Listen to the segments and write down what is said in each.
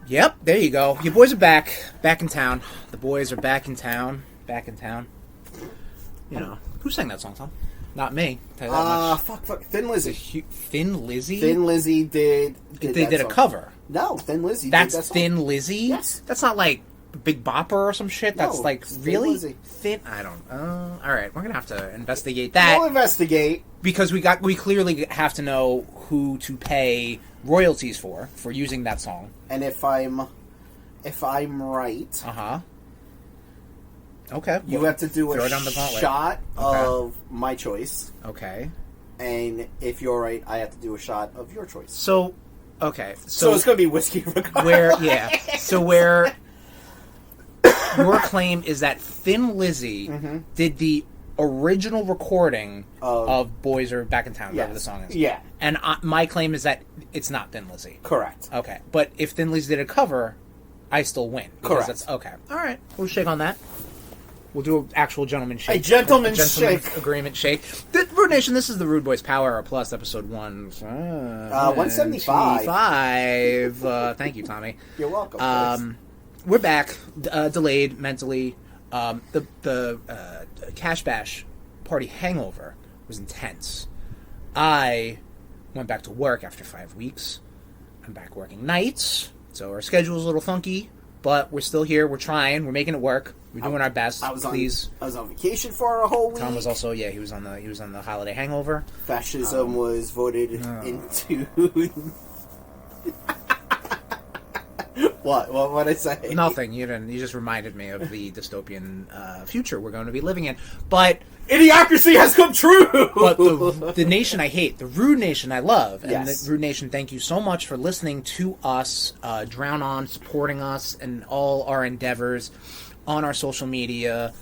Yep, there you go. Your boys are back in town. The boys are back in town. You know, who sang that song, Tom? Not me. Tell you that much. Fuck. Thin Lizzy. Thin Lizzy? Thin Lizzy did They did a cover. No, Thin Lizzy. That's did that song. Thin Lizzy? Yes. That's not like Big Bopper or some shit. That's No, like it's really Thin Lizzy. thin. I don't. All right, we're gonna have to investigate that. We'll investigate Because we clearly have to know who to pay royalties for using that song. and if I'm right, Okay. you have to do throw a it on the gauntlet. shot Okay. of my choice, Okay. and if you're right, I have to do a shot of your choice. So, okay. So it's going to be whiskey regardless. Where your claim is that Thin Lizzy did the original recording of Boyz Are Back in Town, whatever the song is. Yeah. And my claim is that it's not Thin Lizzy. Correct. Okay. But if Thin Lizzy did a cover, I still win. Correct. That's, okay. All right. We'll shake on that. We'll do an actual gentleman shake. A gentleman's shake. Agreement shake. RudeNation, this is the RudeBoyz Power Hour Plus, episode 175. Thank you, Tommy. You're welcome. We're back, delayed mentally. The Cash Bash party hangover was intense. I went back to work after 5 weeks. I'm back working nights, so our schedule's a little funky, but we're still here. We're trying. We're making it work. We're doing our best. I was Please. on vacation for a whole week. Tom was also he was on the holiday hangover. Fascism was voted into. What did I say? Nothing. You didn't. You just reminded me of the dystopian future we're going to be living in. But idiocracy has come true. But the nation I hate, the RudeNation I love, and Yes. the RudeNation, thank you so much for listening to us, drown on, supporting us, and all our endeavors on our social media.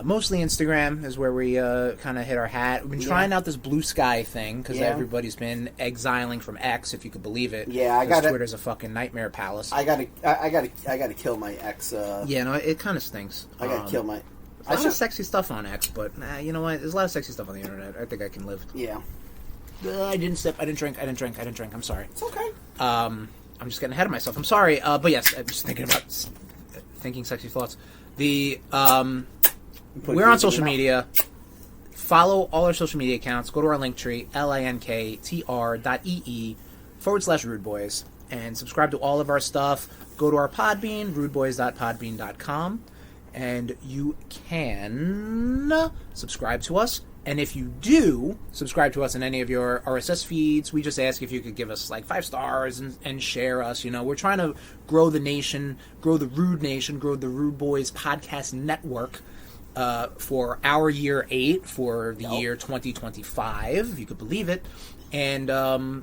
Mostly Instagram is where we kind of hit our hat. We've been trying out this Blue Sky thing because everybody's been exiling from X, if you could believe it. Yeah, I got Twitter's a fucking nightmare palace. I gotta kill my ex. Yeah, no, it kind of stinks. I gotta kill my. There's a lot of sexy stuff on X, but you know what? There's a lot of sexy stuff on the internet. I think I can live. Yeah. I didn't sip. I didn't drink. I'm sorry. It's okay. I'm just getting ahead of myself. I'm sorry. But yes, I'm just thinking sexy thoughts. We're on social media. Follow all our social media accounts. Go to our linktree, linktr.ee/RudeBoyz, and subscribe to all of our stuff. Go to our Podbean, rudeboyz.podbean.com, and you can subscribe to us. And if you do subscribe to us in any of your RSS feeds, we just ask if you could give us like 5 stars and share us. You know, we're trying to grow the nation, grow the RudeNation, grow the RudeBoyz podcast network for our year 8 for the year 2025, if you could believe it. And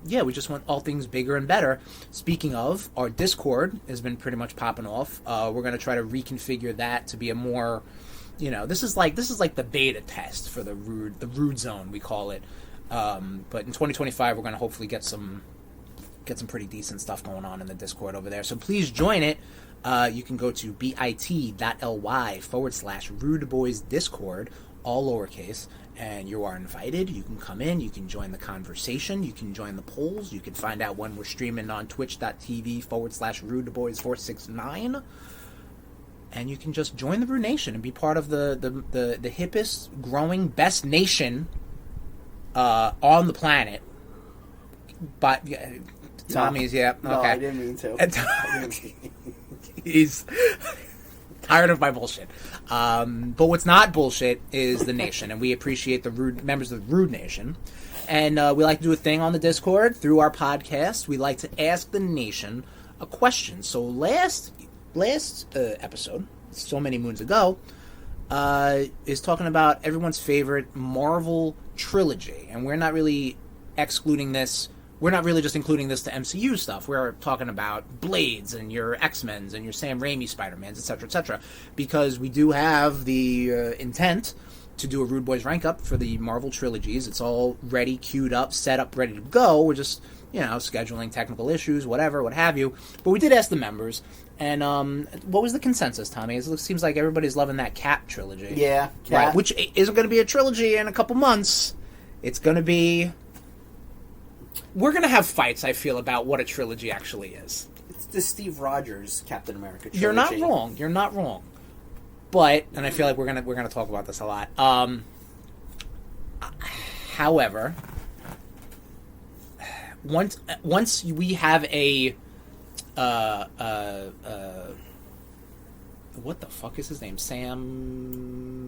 we just want all things bigger and better. Speaking of, our Discord has been pretty much popping off. We're going to try to reconfigure that to be a more, this is like the beta test for the Rude Zone, we call it. But in 2025, we're going to hopefully get some pretty decent stuff going on in the Discord over there. So please join it. You can go to bit.ly/RudeBoyz Discord, all lowercase, and you are invited. You can come in, you can join the conversation, you can join the polls, you can find out when we're streaming on twitch.tv/RudeBoyz469, and you can just join the RudeNation and be part of the hippest, growing, best nation on the planet. But Tommy's, okay. No, I didn't mean to. He's tired of my bullshit. But what's not bullshit is the nation, and we appreciate the members of the RudeNation. And we like to do a thing on the Discord through our podcast. We like to ask the nation a question. So last episode, so many moons ago, is talking about everyone's favorite Marvel trilogy, and we're not really excluding this. We're not really just including this to MCU stuff. We're talking about Blades and your X-Men's and your Sam Raimi Spider-Mans, etc., because we do have the intent to do a RudeBoyz rank up for the Marvel trilogies. It's all ready, queued up, set up, ready to go. We're just, scheduling technical issues, whatever, what have you. But we did ask the members, and what was the consensus, Tommy? It seems like everybody's loving that Cap trilogy. Yeah, Cap. Right, which isn't going to be a trilogy in a couple months. It's going to be... We're going to have fights, I feel, about what a trilogy actually is. the Steve Rogers Captain America trilogy. You're not wrong. You're not wrong. But, and I feel like we're gonna talk about this a lot. However, once we have a what the fuck is his name? Sam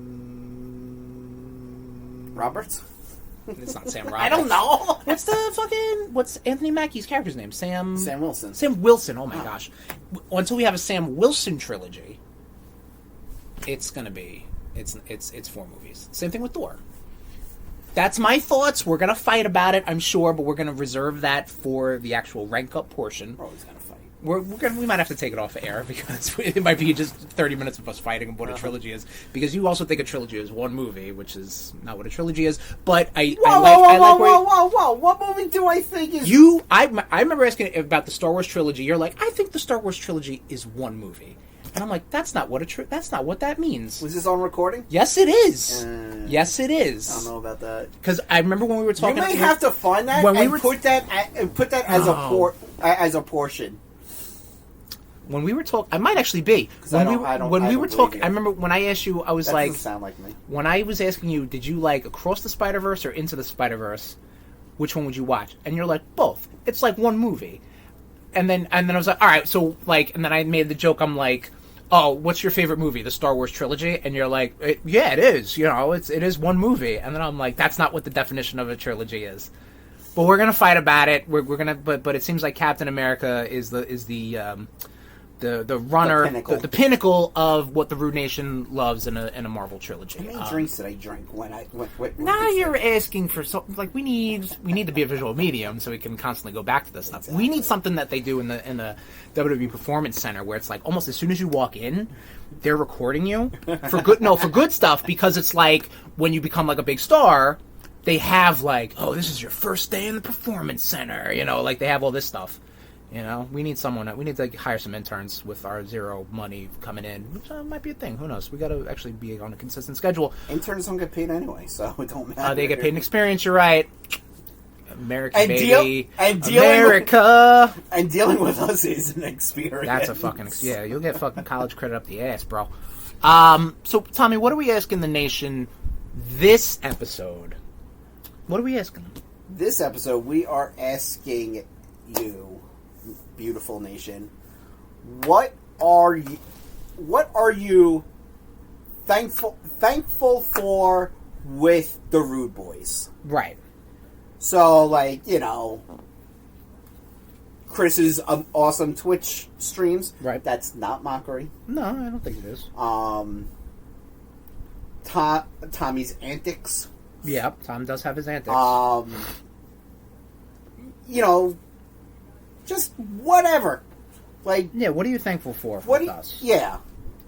Roberts? It's not Sam Roberts. I don't know. What's Anthony Mackie's character's name? Sam Wilson. Sam Wilson. Oh my gosh! Until we have a Sam Wilson trilogy, it's gonna be it's 4 movies. Same thing with Thor. That's my thoughts. We're gonna fight about it, I'm sure, but we're gonna reserve that for the actual rank up portion. We're always gonna fight. We might have to take it off air because it might be just 30 minutes of us fighting about what a trilogy is. Because you also think a trilogy is one movie, which is not what a trilogy is. But Whoa! What movie do I think is you? I remember asking about the Star Wars trilogy. You're like, I think the Star Wars trilogy is one movie, and I'm like, that's not what that means. Was this on recording? Yes, it is. Yes, it is. I don't know about that. Because I remember when we were talking. You may have to find that put that as a portion. When we were talking, I might actually be. When we were talking, I remember when I asked you, I was that like, doesn't sound like me. When I was asking you, did you like Across the Spider-Verse or Into the Spider-Verse? Which one would you watch? And you're like, both. It's like one movie. And then I was like, all right, so like, and then I made the joke. I'm like, oh, what's your favorite movie? The Star Wars trilogy? And you're like, yeah, it is. You know, it is one movie. And then I'm like, that's not what the definition of a trilogy is. But we're gonna fight about it. We're gonna, but it seems like Captain America is the runner, the pinnacle of what the RudeNation loves in a Marvel trilogy. How many drinks did I drink when I went? Now you're asking for something like we need to be a visual medium so we can constantly go back to this stuff. Exactly. We need something that they do in the WWE Performance Center where it's like almost as soon as you walk in, they're recording you for good stuff, because it's like when you become like a big star, they have like, oh, this is your first day in the Performance Center, you know, like they have all this stuff. You know, we need to hire some interns with our zero money coming in, which might be a thing. Who knows? We got to actually be on a consistent schedule. Interns don't get paid anyway, so it don't matter. They get paid in experience. You're right. America, baby. America. And dealing with us is an experience. That's a fucking yeah. You'll get fucking college credit up the ass, bro. So Tommy, what are we asking the nation this episode? What are we asking them? This episode, we are asking you, beautiful nation, what are you thankful for with the RudeBoyz? Right. So, like, you know, Chris's awesome Twitch streams. Right. That's not mockery. No, I don't think it is. Tommy's antics. Yeah, Tom does have his antics. You know, just whatever. Like, yeah, what are you thankful for with us? Yeah.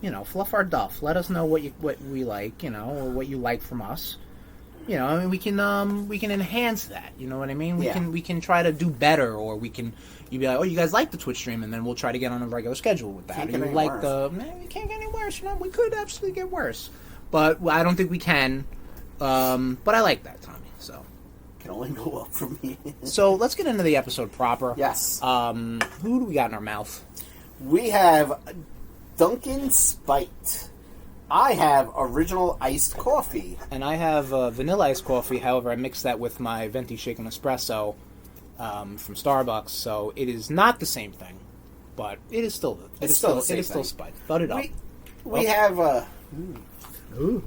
You know, fluff our duff. Let us know what we like, you know, or what you like from us. You know, I mean, we can enhance that. You know what I mean? We can try to do better, or you'd be like, oh, you guys like the Twitch stream, and then we'll try to get on a regular schedule with that. Can't or get you any like worse. we can't get any worse. You know, we could absolutely get worse, but I don't think we can. But I like that, Tommy. So can only go up from here. So let's get into the episode proper. Yes. Who do we got in our mouth? We have Dunkin' Spite. I have original iced coffee. And I have vanilla iced coffee. However, I mixed that with my venti shaken espresso from Starbucks. So it is not the same thing, but it is still still Spite. Thud it up. We have Ooh.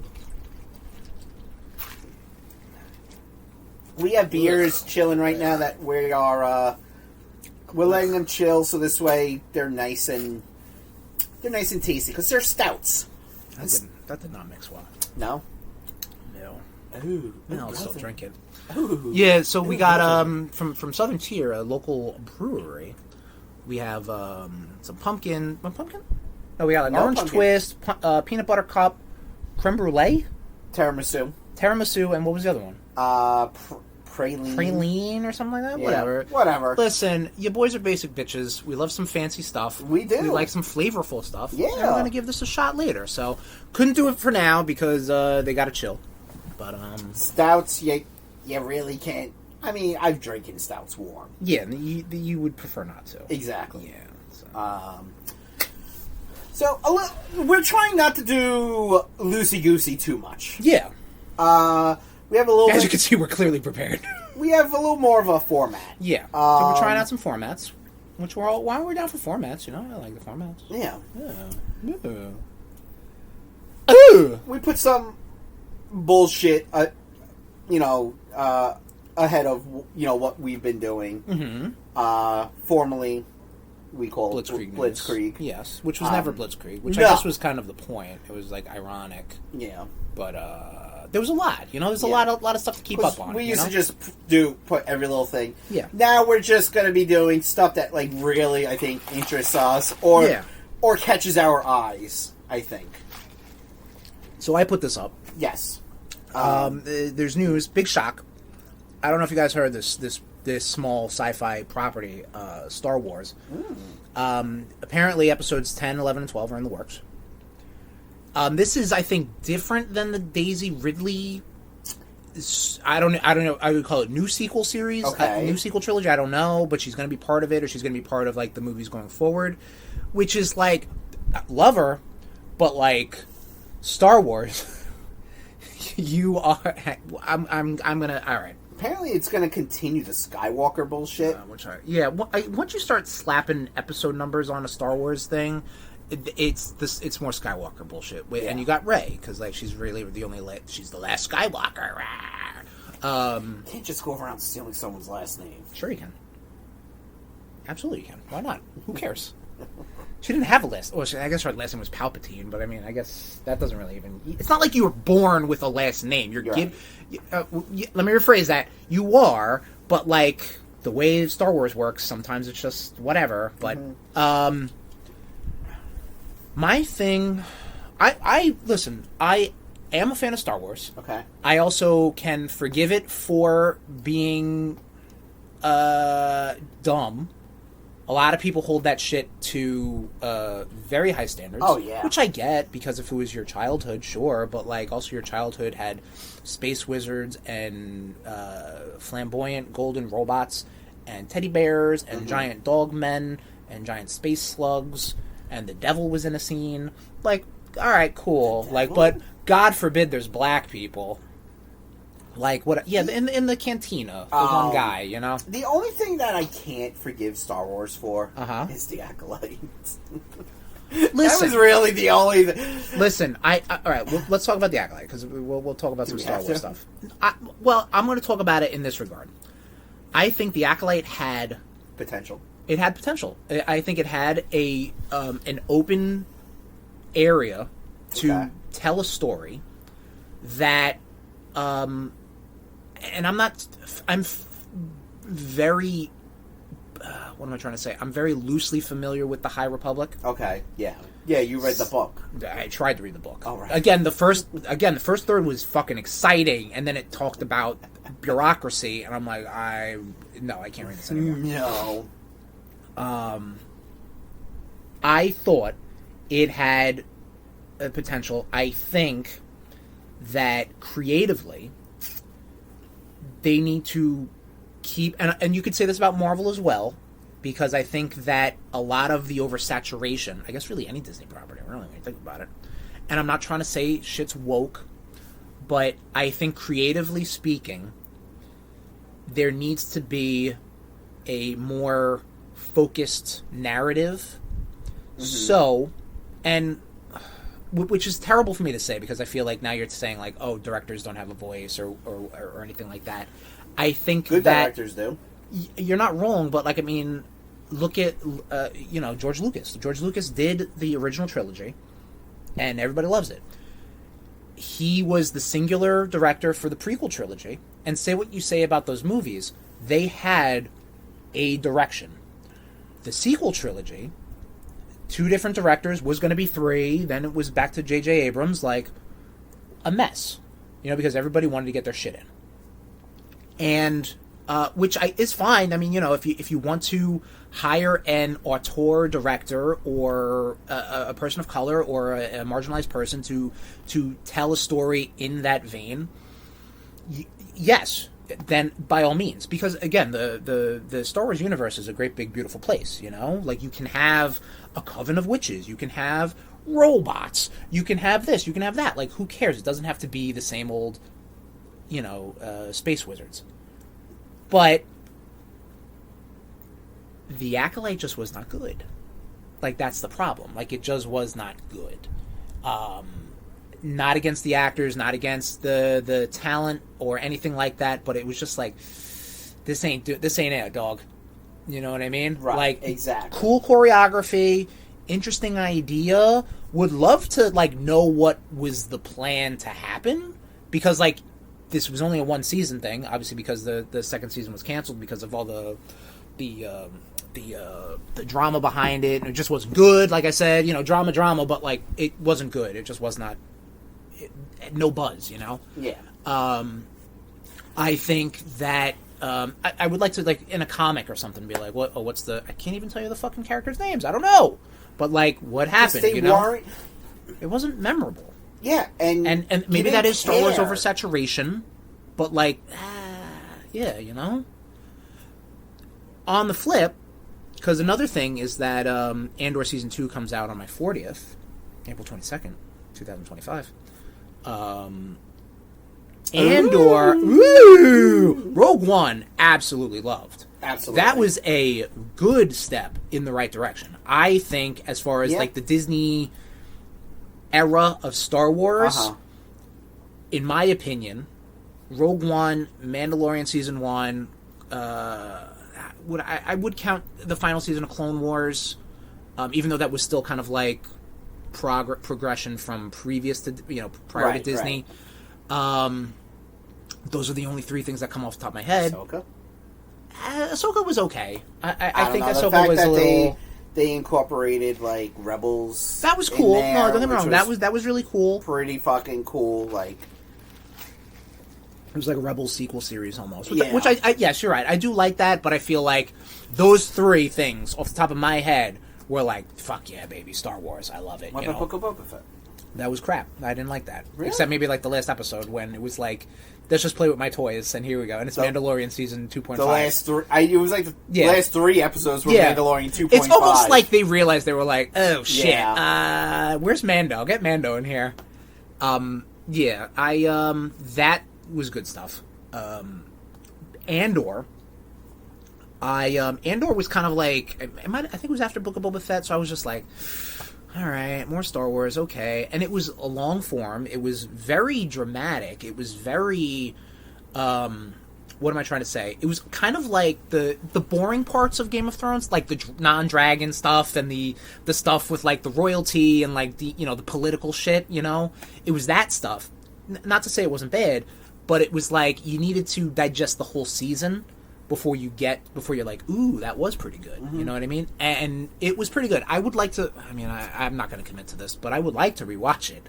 We have beers chilling right now that we are we're letting them chill, so this way they're nice and tasty because they're stouts. That did not mix well. No. Ooh, no, I'll still drink it. Ooh. Yeah, so we got from Southern Tier, a local brewery. We have some pumpkin. Oh, we got like orange pumpkin. twist, peanut butter cup, creme brulee, Tiramisu, and what was the other one? Praline or something like that? Yeah, whatever. Listen, you boys are basic bitches. We love some fancy stuff. We do. We like some flavorful stuff. Yeah. And we're going to give this a shot later. So, couldn't do it for now because they got to chill. But, stouts, you really can't. I mean, I've drinking stouts warm. Yeah, you would prefer not to. Exactly. Yeah. So, So we're trying not to do loosey-goosey too much. Yeah. We have a little... As you can see, we're clearly prepared. We have a little more of a format. Yeah. So we're trying out some formats, which we're all... Why we're down for formats, you know? I like the formats. Yeah. Yeah. Ooh. We put some bullshit, ahead of, what we've been doing. Mm-hmm. Formerly, we call Blitzkrieg. it Yes, which was never Blitzkrieg, which no. I guess was kind of the point. It was, like, ironic. Yeah. But, there was a lot, There's a lot of stuff to keep up on. We used to just put every little thing. Yeah. Now we're just going to be doing stuff that, like, really, I think, interests us or catches our eyes, I think. So I put this up. Yes. There's news, big shock. I don't know if you guys heard this small sci-fi property, Star Wars. Apparently episodes 10, 11, and 12 are in the works. This is, I think, different than the Daisy Ridley. I don't know. I would call it new sequel series, new sequel trilogy. I don't know, but she's going to be part of it, or she's going to be part of like the movies going forward, which is like, love her, but like Star Wars. You are. I'm gonna. All right. Apparently, it's going to continue the Skywalker bullshit. Once you start slapping episode numbers on a Star Wars thing, it's more Skywalker bullshit. And you got Rey because like she's really the only she's the last Skywalker. You can't just go around stealing someone's last name. Sure you can. Absolutely you can. Why not? Who cares? She didn't have a last. Well, I guess her last name was Palpatine, but I mean, I guess that doesn't really even. It's not like you were born with a last name. You're right. Let me rephrase that. You are, but like the way Star Wars works, sometimes it's just whatever. But my thing, I listen. I am a fan of Star Wars. Okay. I also can forgive it for being dumb. A lot of people hold that shit to very high standards. Oh, yeah. Which I get, because if it was your childhood, sure. But, like, also your childhood had space wizards and flamboyant golden robots and teddy bears and giant dog men and giant space slugs and the devil was in a scene. Like, all right, cool. Like, but God forbid there's black people. Like what? Yeah, in the cantina, the one guy, The only thing that I can't forgive Star Wars for is the Acolytes. Listen, that was really the only. Listen, all right. Let's talk about the Acolyte because we'll talk about some Star Wars stuff. I'm going to talk about it in this regard. I think the Acolyte had potential. It had potential. I think it had an open area to tell a story that. And I'm very, what am I trying to say? I'm very loosely familiar with the High Republic. Okay, yeah. Yeah, you read the book. I tried to read the book. Oh, right. Again, the first third was fucking exciting, and then it talked about bureaucracy, and I'm like, I can't read this anymore. No. I thought it had a potential. I think that creatively they need to keep, and you could say this about Marvel as well, because I think that a lot of the oversaturation, I guess really any Disney property, really, when you think about it, and I'm not trying to say shit's woke, but I think creatively speaking, there needs to be a more focused narrative. So, and which is terrible for me to say because I feel like now you're saying like, oh, directors don't have a voice or anything like that. I think good that directors do. You're not wrong, but like I mean, look at George Lucas. George Lucas did the original trilogy, and everybody loves it. He was the singular director for the prequel trilogy, and say what you say about those movies, they had a direction. The sequel trilogy. 2 different directors, was going to be 3, then it was back to J.J. Abrams, like, a mess. Because everybody wanted to get their shit in. And, which is fine. I mean, if you want to hire an auteur director or a person of color or a marginalized person to tell a story in that vein, yes, then by all means, because again, the Star Wars universe is a great big beautiful place. You know, like you can have a coven of witches, you can have robots, you can have this, you can have that. Like, who cares? It doesn't have to be the same old, space wizards. But the Acolyte just was not good. Like, that's the problem. Like, it just was not good. Not against the actors, not against the talent or anything like that, but it was just like, this ain't it, dog. You know what I mean? Right, like, exactly. Cool choreography, interesting idea. Would love to, like, know what was the plan to happen, because, like, this was only a one-season thing, obviously, because the second season was canceled because of all the drama behind it, and it just wasn't good. Like I said, drama, but like it wasn't good. It just was not. No buzz, Yeah. I think that I would like to, like, in a comic or something, be like, what? Oh, what's the? I can't even tell you the fucking characters' names. I don't know. But like, what happened? It wasn't memorable. Yeah, and maybe that is Star Wars oversaturation, but like, yeah, On the flip, because another thing is that Andor Season 2 comes out on my 40th, April 22nd, 2025. Andor, Rogue One, absolutely loved. Absolutely. That was a good step in the right direction. I think, as far as like the Disney era of Star Wars, in my opinion, Rogue One, Mandalorian Season 1, I would count the final season of Clone Wars, even though that was still kind of like progression from previous to prior to Disney. Right. Those are the only three things that come off the top of my head. Ahsoka was okay. I think Ahsoka was a little. They incorporated like Rebels. That was cool. There, no, don't get me wrong. That was really cool. Pretty fucking cool. Like, it was like a Rebels sequel series almost. Yeah. Which yes, you're right. I do like that, but I feel like those three things off the top of my head were like, fuck yeah, baby, Star Wars. I love it. What about Book of Boba Fett? That was crap. I didn't like that. Really? Except maybe like the last episode when it was like, let's just play with my toys, and here we go. And it's Mandalorian Season 2.5. The last three... it was like the last three episodes were Mandalorian 2.5. It's almost like they realized they were like, oh, shit. Where's Mando? Get Mando in here. That was good stuff. Andor. Andor was kind of like... I think it was after Book of Boba Fett, so I was just like... All right, more Star Wars, okay. And it was a long form. It was very dramatic. It was very, what am I trying to say? It was kind of like the boring parts of Game of Thrones, like the non-dragon stuff and the stuff with like the royalty and like the the political shit. It was that stuff. Not to say it wasn't bad, but it was like you needed to digest the whole season before you're like, ooh, that was pretty good. Mm-hmm. You know what I mean? And it was pretty good. I would like to. I mean, I'm not going to commit to this, but I would like to rewatch it.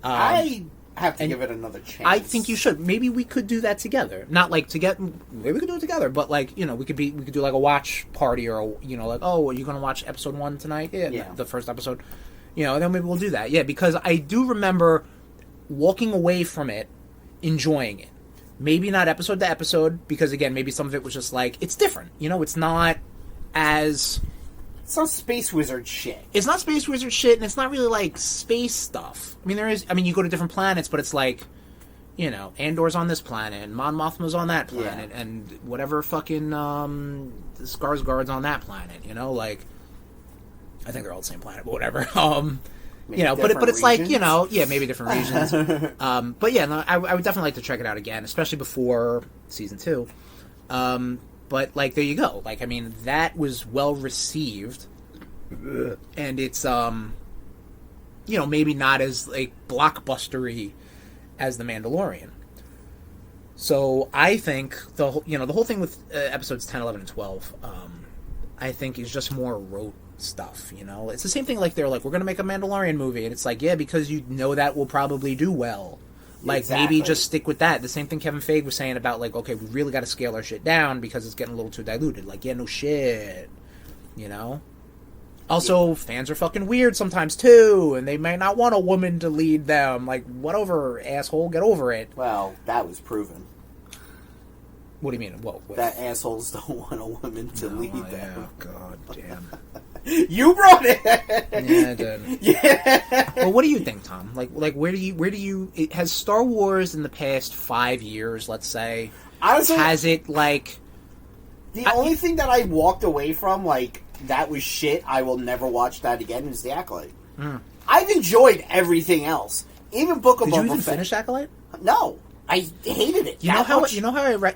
I have to give it another chance. I think you should. Maybe we could do that together. Not like maybe we could do it together, but like we could do like a watch party, or like, oh, are you going to watch episode 1 tonight? Yeah, the first episode. Then maybe we'll do that. Yeah, because I do remember walking away from it, enjoying it. Maybe not episode to episode, because again, maybe some of it was just like, it's different. It's not as... It's not space wizard shit. It's not space wizard shit, and it's not really like space stuff. I mean, you go to different planets, but it's like, Andor's on this planet, and Mon Mothma's on that planet, and whatever fucking Skarsgård's on that planet, like... I think they're all the same planet, but whatever. But it's like, maybe different regions. But yeah, no, I would definitely like to check it out again, especially before Season 2. But, like, there you go. Like, I mean, that was well received. And it's, maybe not as, like, blockbustery as The Mandalorian. So I think the whole thing with episodes 10, 11, and 12, I think is just more rote stuff. It's the same thing. Like, they're like, we're gonna make a Mandalorian movie, and it's like, yeah, because that will probably do well. Like, maybe just stick with that. The same thing Kevin Feige was saying about, like, okay, we really got to scale our shit down because it's getting a little too diluted. Like, yeah, no shit. Also, fans are fucking weird sometimes too, and they may not want a woman to lead them. Like, whatever, asshole, get over it. Well, that was proven. What do you mean? What? That assholes don't want a woman to lead them. Yeah, god damn. You brought it. Yeah, I did. Yeah. Well, what do you think, Tom? Like, where do you? Has Star Wars in the past 5 years, let's say, Honestly, has it like? The only thing that I walked away from, like, that was shit, I will never watch that again, is The Acolyte. I've enjoyed everything else. Even Book of Boba Fett. Did you even finish Acolyte? No. I hated it. You know how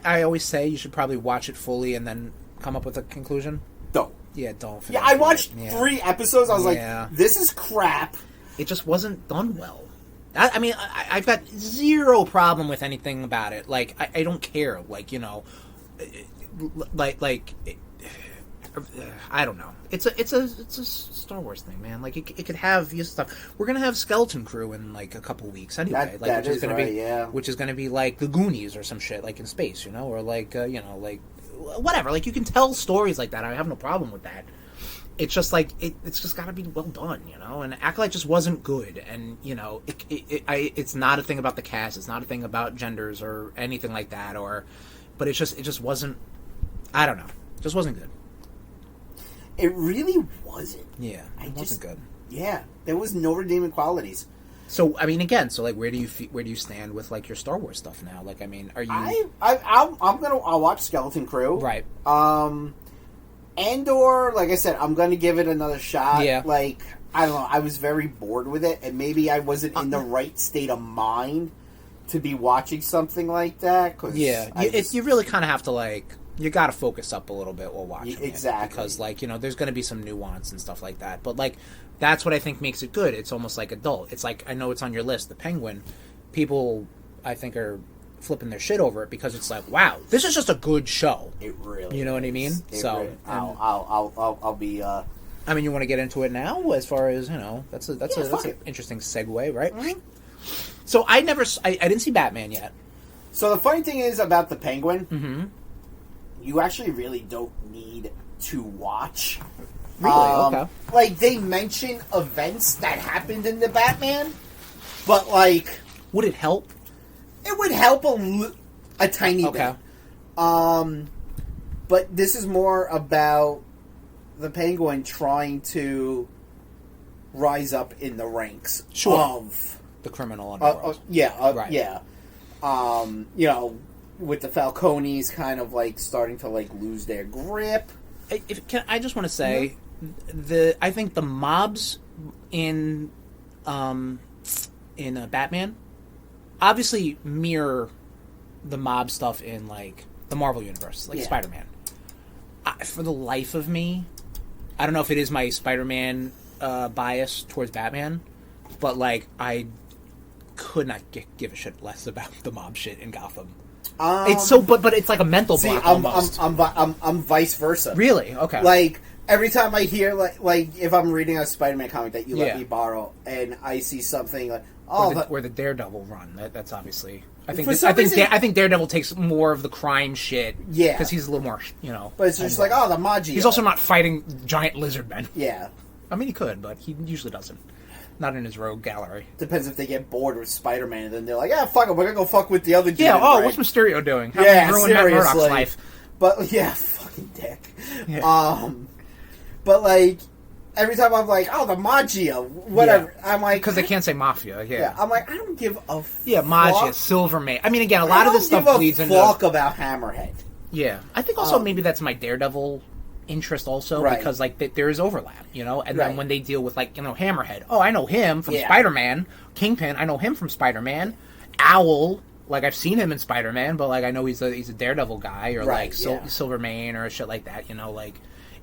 I always say you should probably watch it fully and then come up with a conclusion? Don't. Yeah, don't. Yeah, I watched 3 episodes, I was like, this is crap. It just wasn't done well. I mean, I've got zero problem with anything about it. Like, I don't care. Like, you know... I don't know. It's a Star Wars thing, man. Like it could have stuff. We're gonna have Skeleton Crew in like a couple weeks anyway. Which is gonna be like the Goonies or some shit, like in space, you know, or like like whatever. Like you can tell stories like that. I have no problem with that. It's just like it's just gotta be well done, you know. And Acolyte just wasn't good, and you know, it's not a thing about the cast. It's not a thing about genders or anything like that. But it just wasn't. I don't know. It just wasn't good. It really wasn't. Yeah, it wasn't good. Yeah, there was no redeeming qualities. So I mean, again, so like, where do you stand with like your Star Wars stuff now? Like, I mean, are you? I'll watch Skeleton Crew. Right. Andor, like I said, I'm gonna give it another shot. Yeah. Like I don't know, I was very bored with it, and maybe I wasn't in the right state of mind to be watching something like that. Cause you really kind of have to like. You got to focus up a little bit while watching exactly. it. Because, like, you know, there's going to be some nuance and stuff like that. But, like, that's what I think makes it good. It's almost like adult. It's like, I know it's on your list, The Penguin. People, I think, are flipping their shit over it because it's like, wow, this is just a good show. It really You know what I mean? So, really, I'll be... I mean, you want to get into it now as far as, you know, that's an interesting segue, right? Mm-hmm. So, I didn't see Batman yet. So, the funny thing is about The Penguin... Mm-hmm. You actually really don't need to watch. Really? Okay. Like, they mention events that happened in the Batman, but, like... Would it help? It would help a tiny bit. But this is more about the Penguin trying to rise up in the ranks of... the criminal underworld. Right. Yeah. You know... With the Falcones kind of like starting to like lose their grip. I just want to say, I think the mobs in Batman obviously mirror the mob stuff in like the Marvel universe, like Spider-Man. For the life of me, I don't know if it is my Spider-Man bias towards Batman, but like I could not give a shit less about the mob shit in Gotham. It's so, but it's like a mental block almost. I'm vice versa. Really? Okay. Like every time I hear like if I'm reading a Spider-Man comic that you let me borrow, and I see something like where the Daredevil run. That's obviously. I think Daredevil takes more of the crime shit. Yeah, because he's a little more, you know. But it's just like the Magi. He's also not fighting giant lizard men. Yeah. I mean, he could, but he usually doesn't. Not in his rogue gallery. Depends if they get bored with Spider-Man, and then they're like, fuck it, we're gonna go fuck with the other dude. Yeah, what's Mysterio doing? How ruin Matt Murdock's life? But, fucking dick. Yeah. But, like, every time I'm like, the Magia, whatever, I'm like... Because they can't say Mafia, Yeah, I'm like, I don't give a fuck. Yeah, Magia, Silvermane. I mean, again, a lot of this stuff bleeds into... I don't give a fuck about Hammerhead. Yeah. I think also maybe that's my Daredevil... interest also because like there is overlap, you know, and then when they deal with like, you know, Hammerhead, I know him from Spider-Man. Kingpin, I know him from Spider-Man. Owl, like I've seen him in Spider-Man, but like I know he's a Daredevil guy or Silvermane or shit like that, you know, like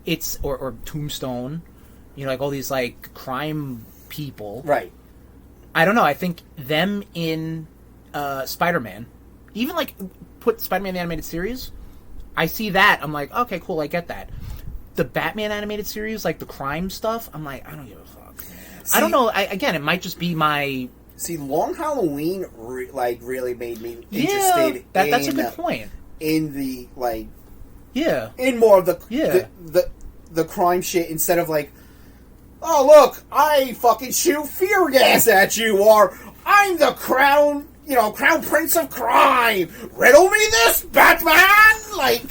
it's or Tombstone, you know, like all these like crime people. Right. I don't know. I think them in Spider-Man, even like put Spider-Man the animated series. I see that. I'm like, okay, cool. I get that. The Batman animated series, like the crime stuff, I'm like, I don't give a fuck. See, I don't know. Again, it might just be my... See, Long Halloween really made me interested. That's a good point. In the like, in more of the crime shit instead of like, oh look, I fucking shoot fear gas at you, or I'm the crown prince of crime. Riddle me this, Batman. like,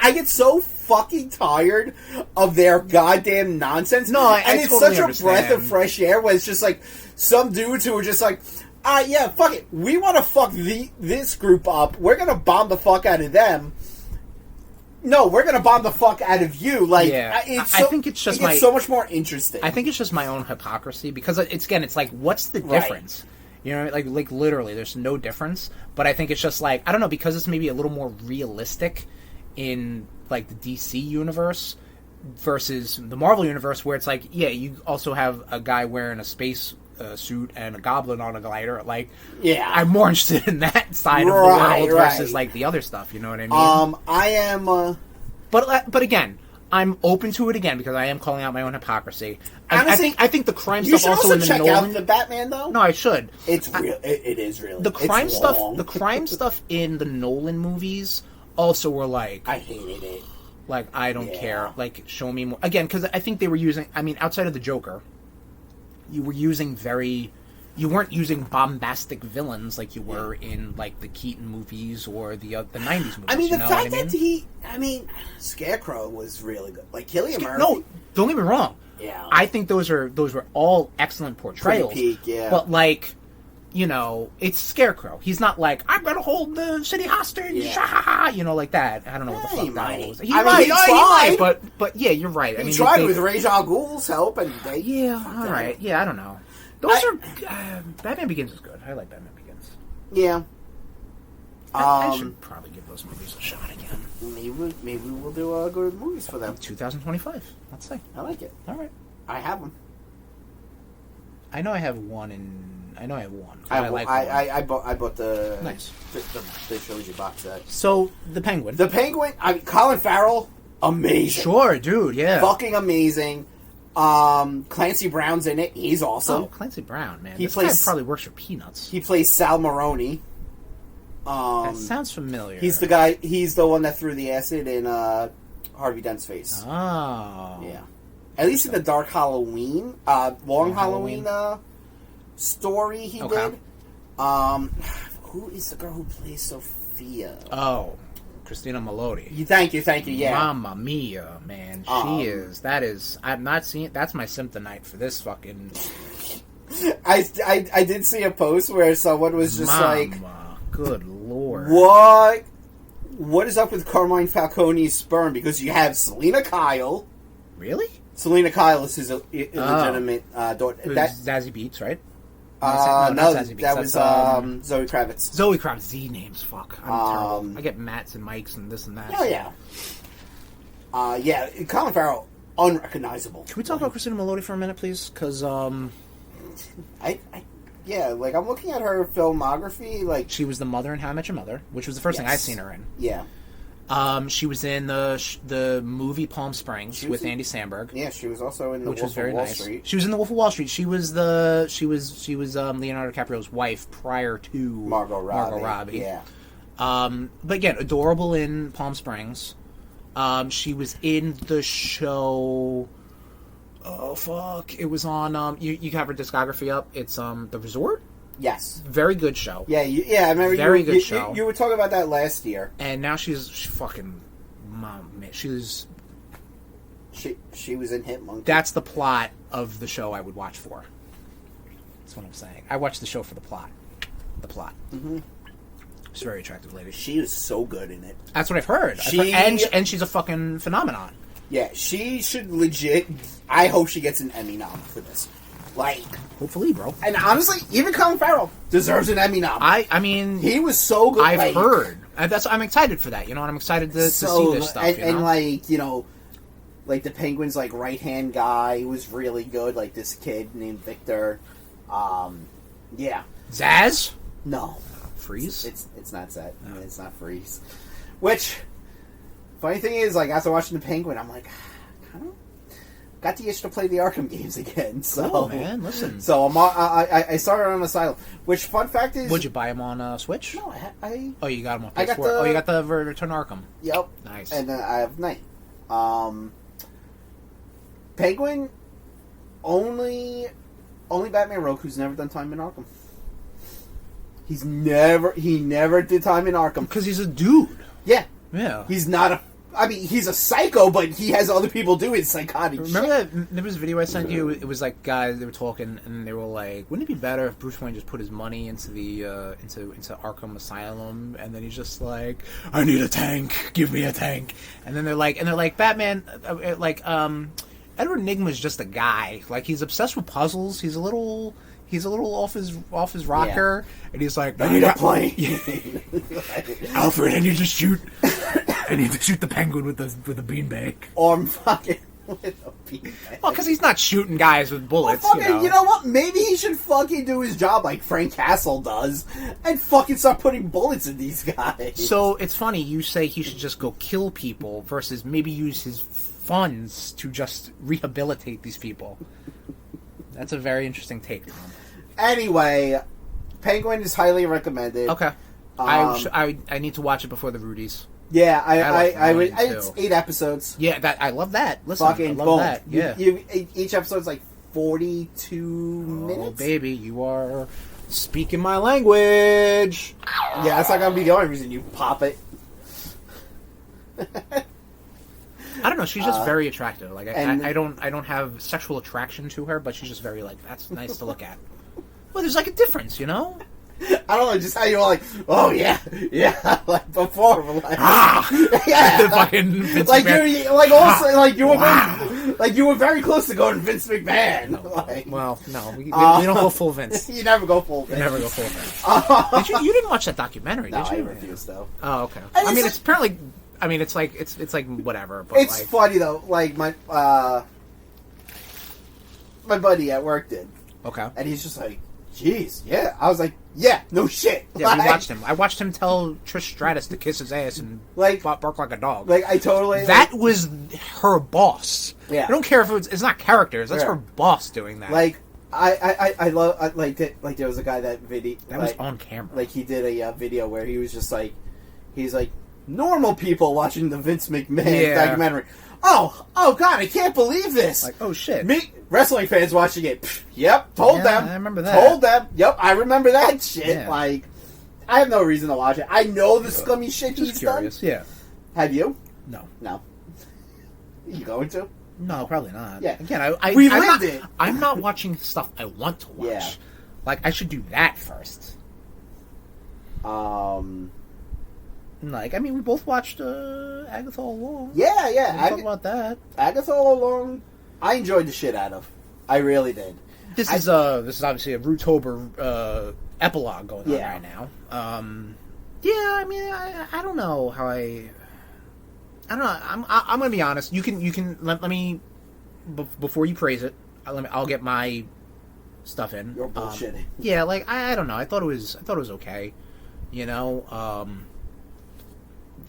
I get so fucking tired of their goddamn nonsense. No, I and it's totally such understand. a breath of fresh air when it's just like some dudes who are just like, yeah, fuck it. We want to fuck this group up. We're gonna bomb the fuck out of them. No, we're gonna bomb the fuck out of you. Like, Yeah. I think it's just so much more interesting. I think it's just my own hypocrisy because it's like, what's the difference? You know, like literally, there's no difference. But I think it's just like, I don't know, because it's maybe a little more realistic in like the DC universe versus the Marvel universe, where it's like, yeah, you also have a guy wearing a space suit and a goblin on a glider. Like, yeah, I'm more interested in that side of the world versus like the other stuff. You know what I mean? I am. But again, I'm open to it again because I am calling out my own hypocrisy. Honestly, I think the crime you stuff should also in the check Nolan. out the Batman though. No, I should. It's real. It is really The crime it's stuff. long. The crime stuff in the Nolan movies also were like, I hated it. Like, I don't care. Like, show me more again, because I think they were using. I mean, outside of the Joker, you were using you weren't using bombastic villains like you were in like the Keaton movies or the '90s movies. I mean, the fact that Scarecrow was really good. Like Cillian Murphy. No, don't get me wrong. Yeah, I think those were all excellent portrayals. Pretty peak, yeah. But like, you know, it's Scarecrow. He's not like, I'm gonna hold the city hostage, you know, like that. I don't know what the fuck that was. He tried, but yeah, you're right. He tried with Ra's al Ghul's help, and all right, yeah, I don't know. Those are Batman Begins is good. I like Batman Begins. Yeah. I should probably give those movies a shot again. Maybe we'll do good movies for them. 2025. Let's see. I like it. All right. I have them. I know I have one. I bought the nice the trilogy box set. So the Penguin. Colin Farrell, amazing. Sure, dude. Yeah. Fucking amazing. Clancy Brown's in it. He's awesome. Oh, Clancy Brown, man. This guy probably works for peanuts. He plays Sal Maroni. That sounds familiar. He's the guy. He's the one that threw the acid in Harvey Dent's face. Oh, yeah. At least in the Dark Halloween, Long Halloween story he did. Who is the girl who plays Sophia? Oh, Christina Melody. Thank you. Yeah. Mamma mia, man. She is. That is. I'm not seeing. That's my symptom night for this fucking. I did see a post where someone was just like, good lord. What is up with Carmine Falcone's sperm? Because you have Selena Kyle. Really? Selena Kyle is his illegitimate daughter. Zazie Beetz, right? No, Zazie Beetz. that was Zoe Kravitz. Zoe Kravitz. Z names, fuck. I'm terrible. I get Matts and Mikes and this and that. Oh, yeah. Colin Farrell, unrecognizable. Can we talk about Christina Melody for a minute, please? Because, like, I'm looking at her filmography, like... She was the mother in How I Met Your Mother, which was the first thing I'd seen her in. Yeah. She was in the movie Palm Springs with Andy Samberg. Yeah, she was also in the Wolf of Wall Street. She was in the Wolf of Wall Street. She was Leonardo DiCaprio's wife prior to Margot Robbie. Yeah. But again, adorable in Palm Springs. She was in the show. Oh fuck! It was on. You have her discography up. It's The Resort. Yes. Very good show. Yeah, I remember. Very good show. You were talking about that last year. And now she's fucking mom. Man, she was in Hit Monkey. That's the plot of the show I would watch for. That's what I'm saying. I watched the show for the plot. Mm-hmm. She's a very attractive lady. She is so good in it. That's what I've heard. And she's a fucking phenomenon. Yeah, she should legit. I hope she gets an Emmy nom for this. Like, hopefully, bro. And honestly, even Colin Farrell deserves an Emmy nom. I mean, he was so good. I've heard. I'm excited for that. You know, and I'm excited to see this stuff. And like the Penguin's like right hand guy was really good. Like this kid named Victor. Yeah. Zaz? No. Freeze? It's not Zaz. No. It's not Freeze. Which, funny thing is, like after watching the Penguin, I'm like, kind of. Got the itch to play the Arkham games again. So, cool, man. Listen. So I started on Asylum. Which, fun fact is... Would you buy them on Switch? No, Oh, you got them on PS4. You got the Return to Arkham. Yep. Nice. And then I have Night. Penguin, only Batman Rogue who's never done time in Arkham. He never did time in Arkham. Because he's a dude. Yeah. Yeah. He's not he's a psycho, but he has other people doing psychotic shit. Remember that there was a video I sent you? It was like guys, they were talking, and they were like, wouldn't it be better if Bruce Wayne just put his money into the into Arkham Asylum, and then he's just like, I need a tank, give me a tank. And then they're like, Batman, Edward Nygma's just a guy. Like, he's obsessed with puzzles. He's a little off his rocker, and he's like, I need a plane. Alfred, I need to shoot the penguin with the beanbag. Or I'm fucking with a beanbag. Well, because he's not shooting guys with bullets. Well, fucking, you know what? Maybe he should fucking do his job like Frank Castle does, and fucking start putting bullets in these guys. So it's funny you say he should just go kill people versus maybe use his funds to just rehabilitate these people. That's a very interesting take. Anyway, Penguin is highly recommended. Okay. I need to watch it before the Rudies. Yeah, it's 8 episodes. Yeah, I love that. Listen, fucking I love boom. that. Yeah. Each episode's like 42 minutes. Oh, baby, you are speaking my language. Yeah, that's not gonna be the only reason you pop it. I don't know. She's just very attractive. Like I don't have sexual attraction to her, but she's just very like that's nice to look at. Well, there's like a difference, you know. I don't know, just how you were like, oh yeah, like before, like, yeah, fucking Vince like McMahon. you, like also, like you were, like you were very close to going Vince McMahon. No, like, well, no, we don't go full Vince. You never go full Vince. You never go full Vince. You didn't watch that documentary, No, did you? I refuse though. Oh, okay. And I mean, it's it's apparently. I mean, it's like whatever. But it's like, funny though. Like my buddy at work did. Okay. And he's just like, "Jeez, yeah." I was like, "Yeah, no shit." Yeah, we watched him. I watched him tell Trish Stratus to kiss his ass and like bark like a dog. Like I totally. That was her boss. Yeah. I don't care if it's not characters. That's Yeah. her boss doing that. Like I love like there was a guy that video that was on camera. Like he did a video where he was just like, he's like, normal people watching the Vince McMahon documentary. Oh God, I can't believe this. Like, oh shit. Me, wrestling fans watching it. Pff, yep, told them. I remember that. Told them. Yep, I remember that shit. Yeah. Like, I have no reason to watch it. I know the scummy shit Just he's curious. done. Yeah. Have you? No. You going to? No, probably not. Yeah. Again, We lived it. I'm not watching stuff I want to watch. Yeah. Like, I should do that first. Like, I mean, we both watched Agatha All Along. Yeah. We can talk about that. Agatha All Along, I enjoyed the shit out of. I really did. This is obviously a Rudetober epilogue going on right now. Yeah, I mean, I don't know how I don't know. I'm gonna be honest. You can let me before you praise it. I'll get my stuff in. You're bullshitting. Yeah, like I don't know. I thought it was okay. You know.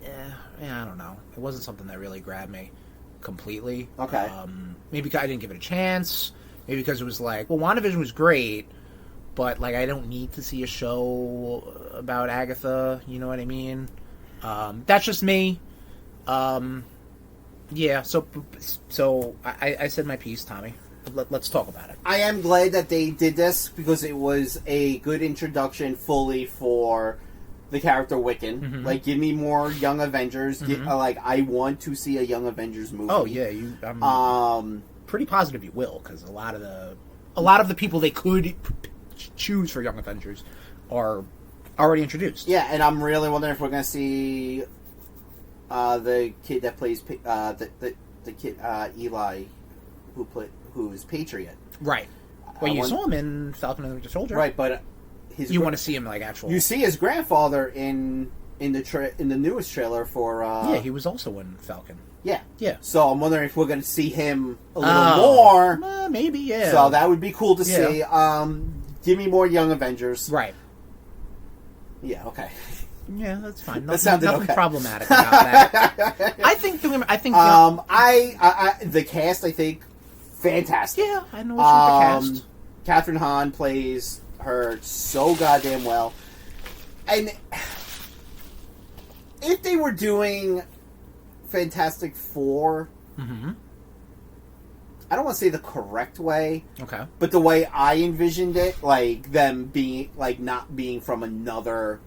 Yeah, I don't know. It wasn't something that really grabbed me completely. Okay. Maybe because I didn't give it a chance. Maybe because it was like, well, WandaVision was great, but like I don't need to see a show about Agatha. You know what I mean? That's just me. Yeah. So I said my piece, Tommy. Let's talk about it. I am glad that they did this because it was a good introduction fully for the character Wiccan. Mm-hmm. Like, give me more Young Avengers. Mm-hmm. Like, I want to see a Young Avengers movie. Oh yeah, I'm pretty positive you will, because a lot of the people they could choose for Young Avengers are already introduced. Yeah, and I'm really wondering if we're going to see the kid that plays the kid Eli, who's Patriot. Right. Well, you saw him in Falcon and the Winter Soldier. Right, but you want to see him like actual. You see his grandfather in the newest trailer for. Yeah, he was also in Falcon. Yeah. Yeah. So I'm wondering if we're going to see him a little more. Maybe, yeah. So that would be cool to see. Give me more Young Avengers. Right. Yeah. Okay. Yeah, that's fine. That sounded nothing okay. problematic about that. I think the cast, I think, fantastic. Yeah, I know what's the cast. Catherine Hahn plays her so goddamn well. And if they were doing Fantastic Four, I don't want to say the correct way, Okay. but the way I envisioned it, like them being like not being from another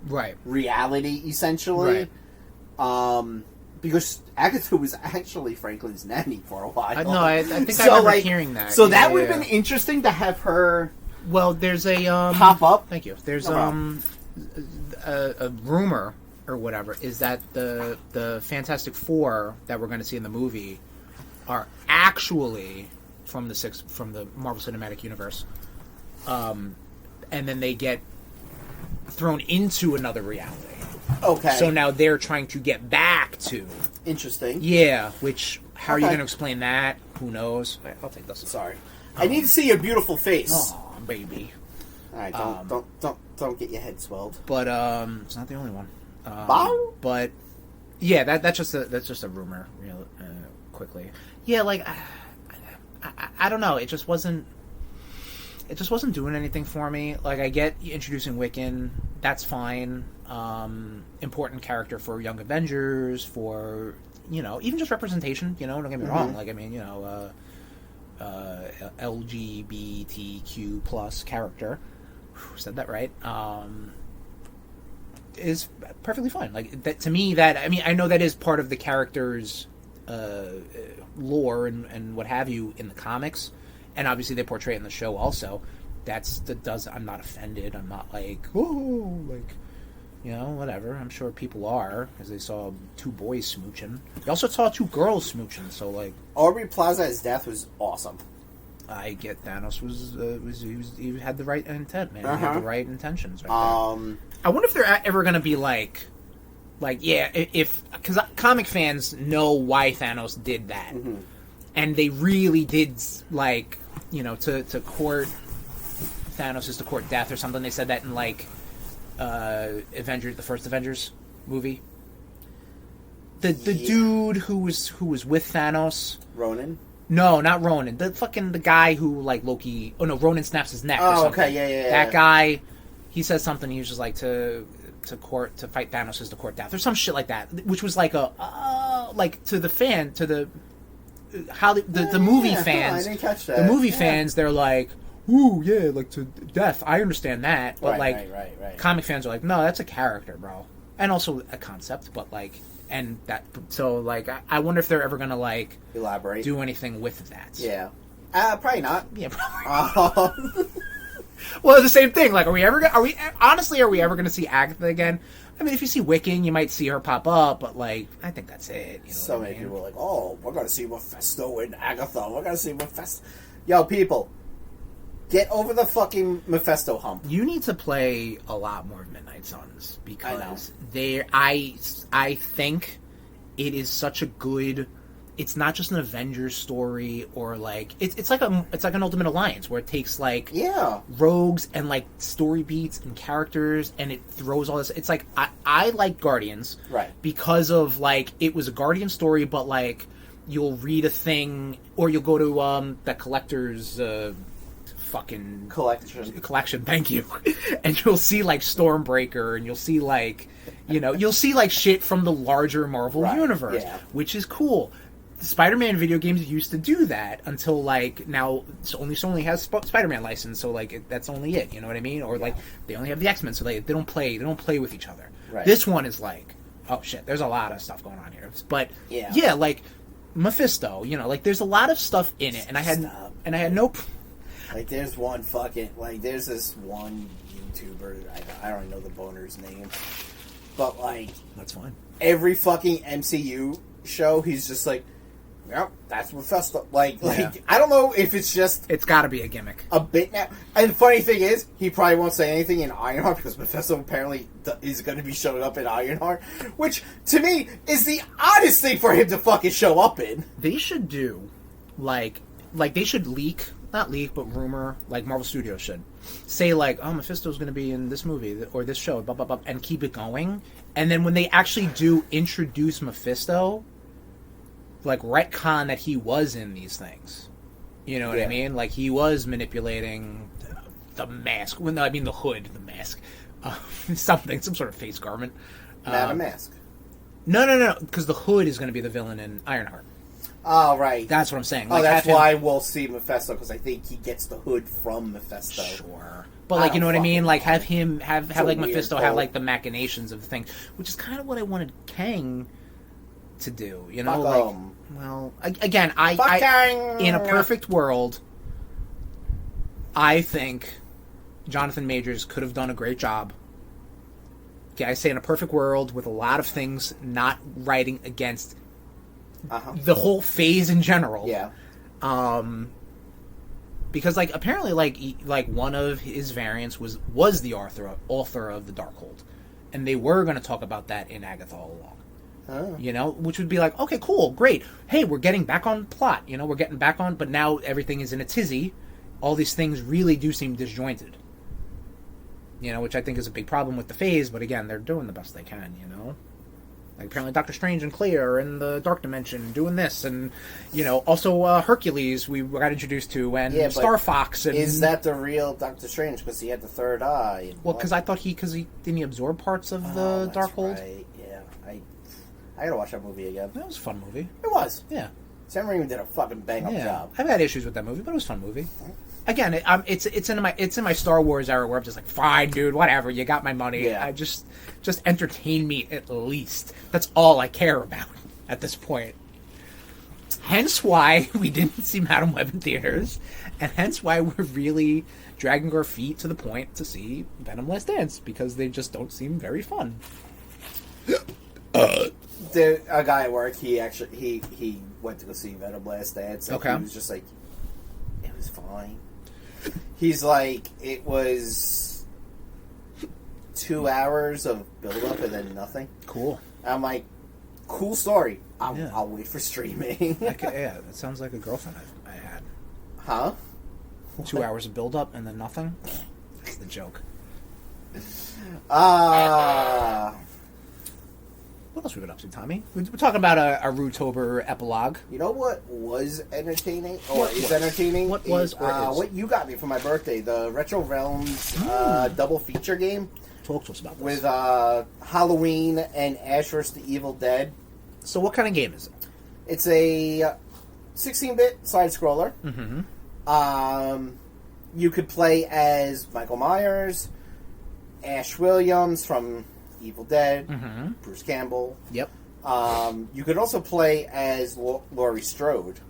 Right. reality, essentially. Because Agatha was actually Franklin's nanny for a while. I think I remember hearing that. So that would have been interesting to have her. Well, there's a pop up. Thank you. There's a rumor or whatever is that the Fantastic Four that we're going to see in the movie are actually from the Marvel Cinematic Universe, and then they get thrown into another reality. Okay. So now they're trying to get back to. Interesting. Yeah. Which how are you going to explain that? Who knows? I'll take this. Sorry. I need to see your beautiful face. Oh, baby. All right. Don't get your head swelled. But it's not the only one. But yeah, that's just a rumor. Real quickly. Yeah, like I don't know. It just wasn't doing anything for me. Like, I get introducing Wiccan. That's fine. Important character for Young Avengers, for, even just representation, don't get me wrong. Like, I mean, LGBTQ plus character, said that right, is perfectly fine. Like, that, to me, I know that is part of the character's lore and what have you in the comics, and obviously they portray it in the show also. I'm not offended. I'm not like, oh, like, whatever. I'm sure people are, because they saw two boys smooching. They also saw two girls smooching, so, like... Aubrey Plaza's death was awesome. I get Thanos he had the right intent, man. He had the right intentions right there. I wonder if they're ever going to be like, yeah, because comic fans know why Thanos did that. Mm-hmm. And they really did, like, to court Thanos is to court death or something. They said that in, like, the first Avengers movie. The dude who was with Thanos. Ronan? No, not Ronan. The guy who, like, Loki... Oh, no, Ronan snaps his neck or something. Okay, yeah. That guy, he says something, he was just like, to fight Thanos is to court death, or some shit like that, which was like like, to the fan, to the... How the movie fans... I didn't catch that. The movie fans, they're like... Ooh, yeah, like, to death. I understand that. But, right. Comic fans are like, no, that's a character, bro. And also a concept, but, like... And that... So, like, I wonder if they're ever gonna, like... Elaborate. Do anything with that. Yeah. Probably not. Yeah, probably. Well, the same thing. Like, are we ever gonna see Agatha again? I mean, if you see Wiccan, you might see her pop up, but, like, I think that's it. So many people are like, oh, we're gonna see Mephisto and Agatha. We're gonna see Mephisto. Yo, people... Get over the fucking Mephisto hump. You need to play a lot more of Midnight Suns, because I think it is such a good... It's not just an Avengers story, or like it's like an Ultimate Alliance where it takes like rogues and like story beats and characters, and it throws all this. It's like I like Guardians, right? Because of like it was a Guardian story, but like you'll read a thing or you'll go to that collector's fucking collection. Thank you. And you'll see like Stormbreaker, and you'll see like shit from the larger Marvel universe, which is cool. Spider-Man video games used to do that until like now Sony has Spider-Man license, so like that's only it. You know what I mean? Or like they only have the X-Men, so they don't play with each other. Right. This one is like, oh shit, there's a lot of stuff going on here. But like Mephisto, like there's a lot of stuff in it, and I had no. Like there's one there's this one YouTuber, I don't know the boner's name, but like that's fine. Every fucking MCU show, he's just like, yep, that's Mephisto. Like I don't know if it's just... It's got to be a gimmick. A bit now. And the funny thing is, he probably won't say anything in Ironheart, because Mephisto apparently is going to be showing up in Ironheart, which, to me, is the oddest thing for him to fucking show up in. They should do, like they should leak, not leak, but rumor, like Marvel Studios should, say like, oh, Mephisto's going to be in this movie, or this show, blah, blah, blah, and keep it going. And then when they actually do introduce Mephisto... like retcon that he was in these things, you know what I mean? Like he was manipulating the mask. Well, no, I mean the hood, the mask, some sort of face garment. Not a mask. No, because the hood is going to be the villain in Ironheart. Oh, right. That's what I'm saying. Oh, Like, that's have him- why we'll see Mephisto, because I think he gets the hood from Mephisto. Sure. But, like, you know what I mean? Like, have him, have a like, weird Mephisto cult. have, like, the machinations of the thing, which is kind of what I wanted Kang to do, you know? Fuck Like, well, again, I Kang! in a perfect world, I think Jonathan Majors could have done a great job. Okay, I say in a perfect world with a lot of things not writing against the whole phase in general. Yeah. Because, like, apparently, like one of his variants was the author of the Darkhold, and they were going to talk about that in Agatha all along. Oh. You know, which would be like, okay, cool, great. Hey, we're getting back on plot. You know, we're getting back on, but now everything is in a tizzy. All these things really do seem disjointed. You know, which I think is a big problem with the phase. But again, they're doing the best they can. You know. Like, apparently Doctor Strange and Clea are in the Dark Dimension doing this, and, you know, also Hercules we got introduced to, and Star Fox. And, is that the real Doctor Strange? Because he had the third eye. Well, because I thought didn't he absorb parts of the Darkhold? Right. Yeah, I gotta watch that movie again. That was a fun movie. It was. Yeah. Sam Raimi did a fucking bang up job. I've had issues with that movie, but it was a fun movie. Again, it's in my Star Wars era where I'm just like, fine, dude, whatever, you got my money. Yeah. I just entertain me at least. That's all I care about at this point. Hence why we didn't see Madam Web in theaters, and hence why we're really dragging our feet to the point to see Venom: Last Dance, because they just don't seem very fun. A guy at work, he went to go see Venom: Last Dance, and he was just like, it was fine. He's like, it was 2 hours of build-up and then nothing. Cool. I'm like, cool story. I'll wait for streaming. Yeah, that sounds like a girlfriend I had. Huh? 2 hours of build-up and then nothing? That's the joke. What else we been up to, Tommy? We're talking about a Rudetober epilogue. You know what was entertaining? Or is entertaining? What was or is? What you got me for my birthday, the Retro Realms double feature game. Talk to us about this. With Halloween and Ash vs. the Evil Dead. So what kind of game is it? It's a 16-bit side-scroller. Mm-hmm. You could play as Michael Myers, Ash Williams from Evil Dead, Bruce Campbell. Yep. You could also play as Laurie Strode.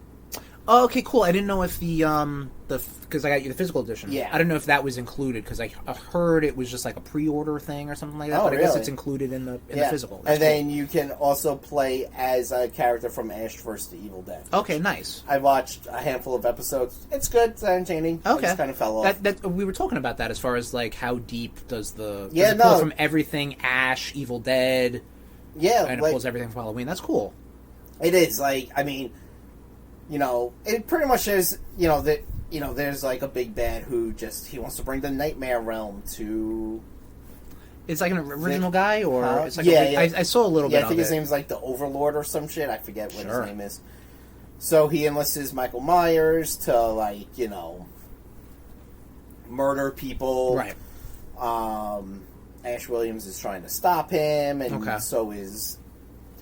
Oh, okay, cool. I didn't know if because I got you the physical edition. Yeah. I didn't know if that was included, because I heard it was just like a pre-order thing or something like that. Oh, but I guess really? it's included in the physical. That's then you can also play as a character from Ash vs. the Evil Dead. Okay, nice. I watched a handful of episodes. It's good. It's entertaining. Okay. I just kind of fell off. That we were talking about that as far as like how deep does it no. pull from everything Ash, Evil Dead, and it pulls everything from Halloween. That's cool. It is like, I mean, you know, it pretty much is, you know, that, you know, there's like a big bad who he wants to bring the Nightmare Realm to. It's like an original guy, or it's like I saw a little bit. Yeah, I think his name's like the Overlord or some shit. I forget what his name is. So he enlists Michael Myers to, like, you know, murder people. Right. Ash Williams is trying to stop him, and so is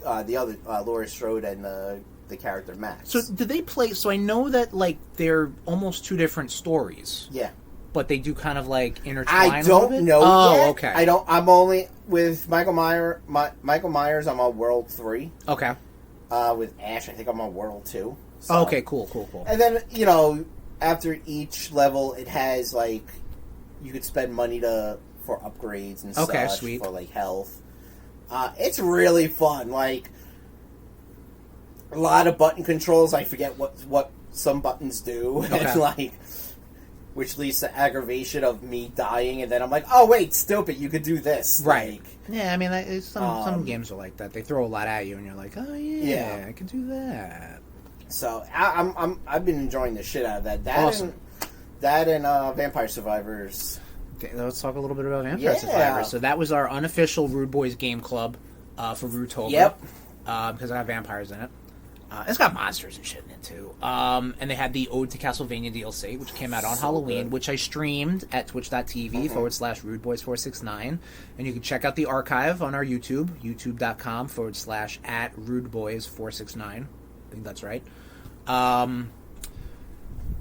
the other Laurie Strode and the character Max. So do they play? So I know that like they're almost two different stories. Yeah. But they do kind of like intertwine. I don't know. Oh, yet. okay. I don't. I'm only with Michael Myers. I'm on World 3. Okay. With Ash, I think I'm on World 2. So. Oh, okay. Cool. And then, you know, after each level, it has like you could spend money for upgrades and such sweet. for like health. It's really fun. Like a lot of button controls. I forget what some buttons do, and like. Which leads to aggravation of me dying, and then I'm like, oh, wait, stupid, you could do this. Right. Like, yeah, I mean, some games are like that. They throw a lot at you, and you're like, oh, yeah. I can do that. So, I've been enjoying the shit out of that. Awesome. That and Vampire Survivors. Okay, let's talk a little bit about Vampire Survivors. So that was our unofficial RudeBoyz game club for Rudetober. Yep. Because I have vampires in it. It's got monsters and shit in it, too. And they had the Ode to Castlevania DLC, which came out on Halloween, which I streamed at twitch.tv /RudeBoyz469. And you can check out the archive on our YouTube, youtube.com /@RudeBoyz469. I think that's right.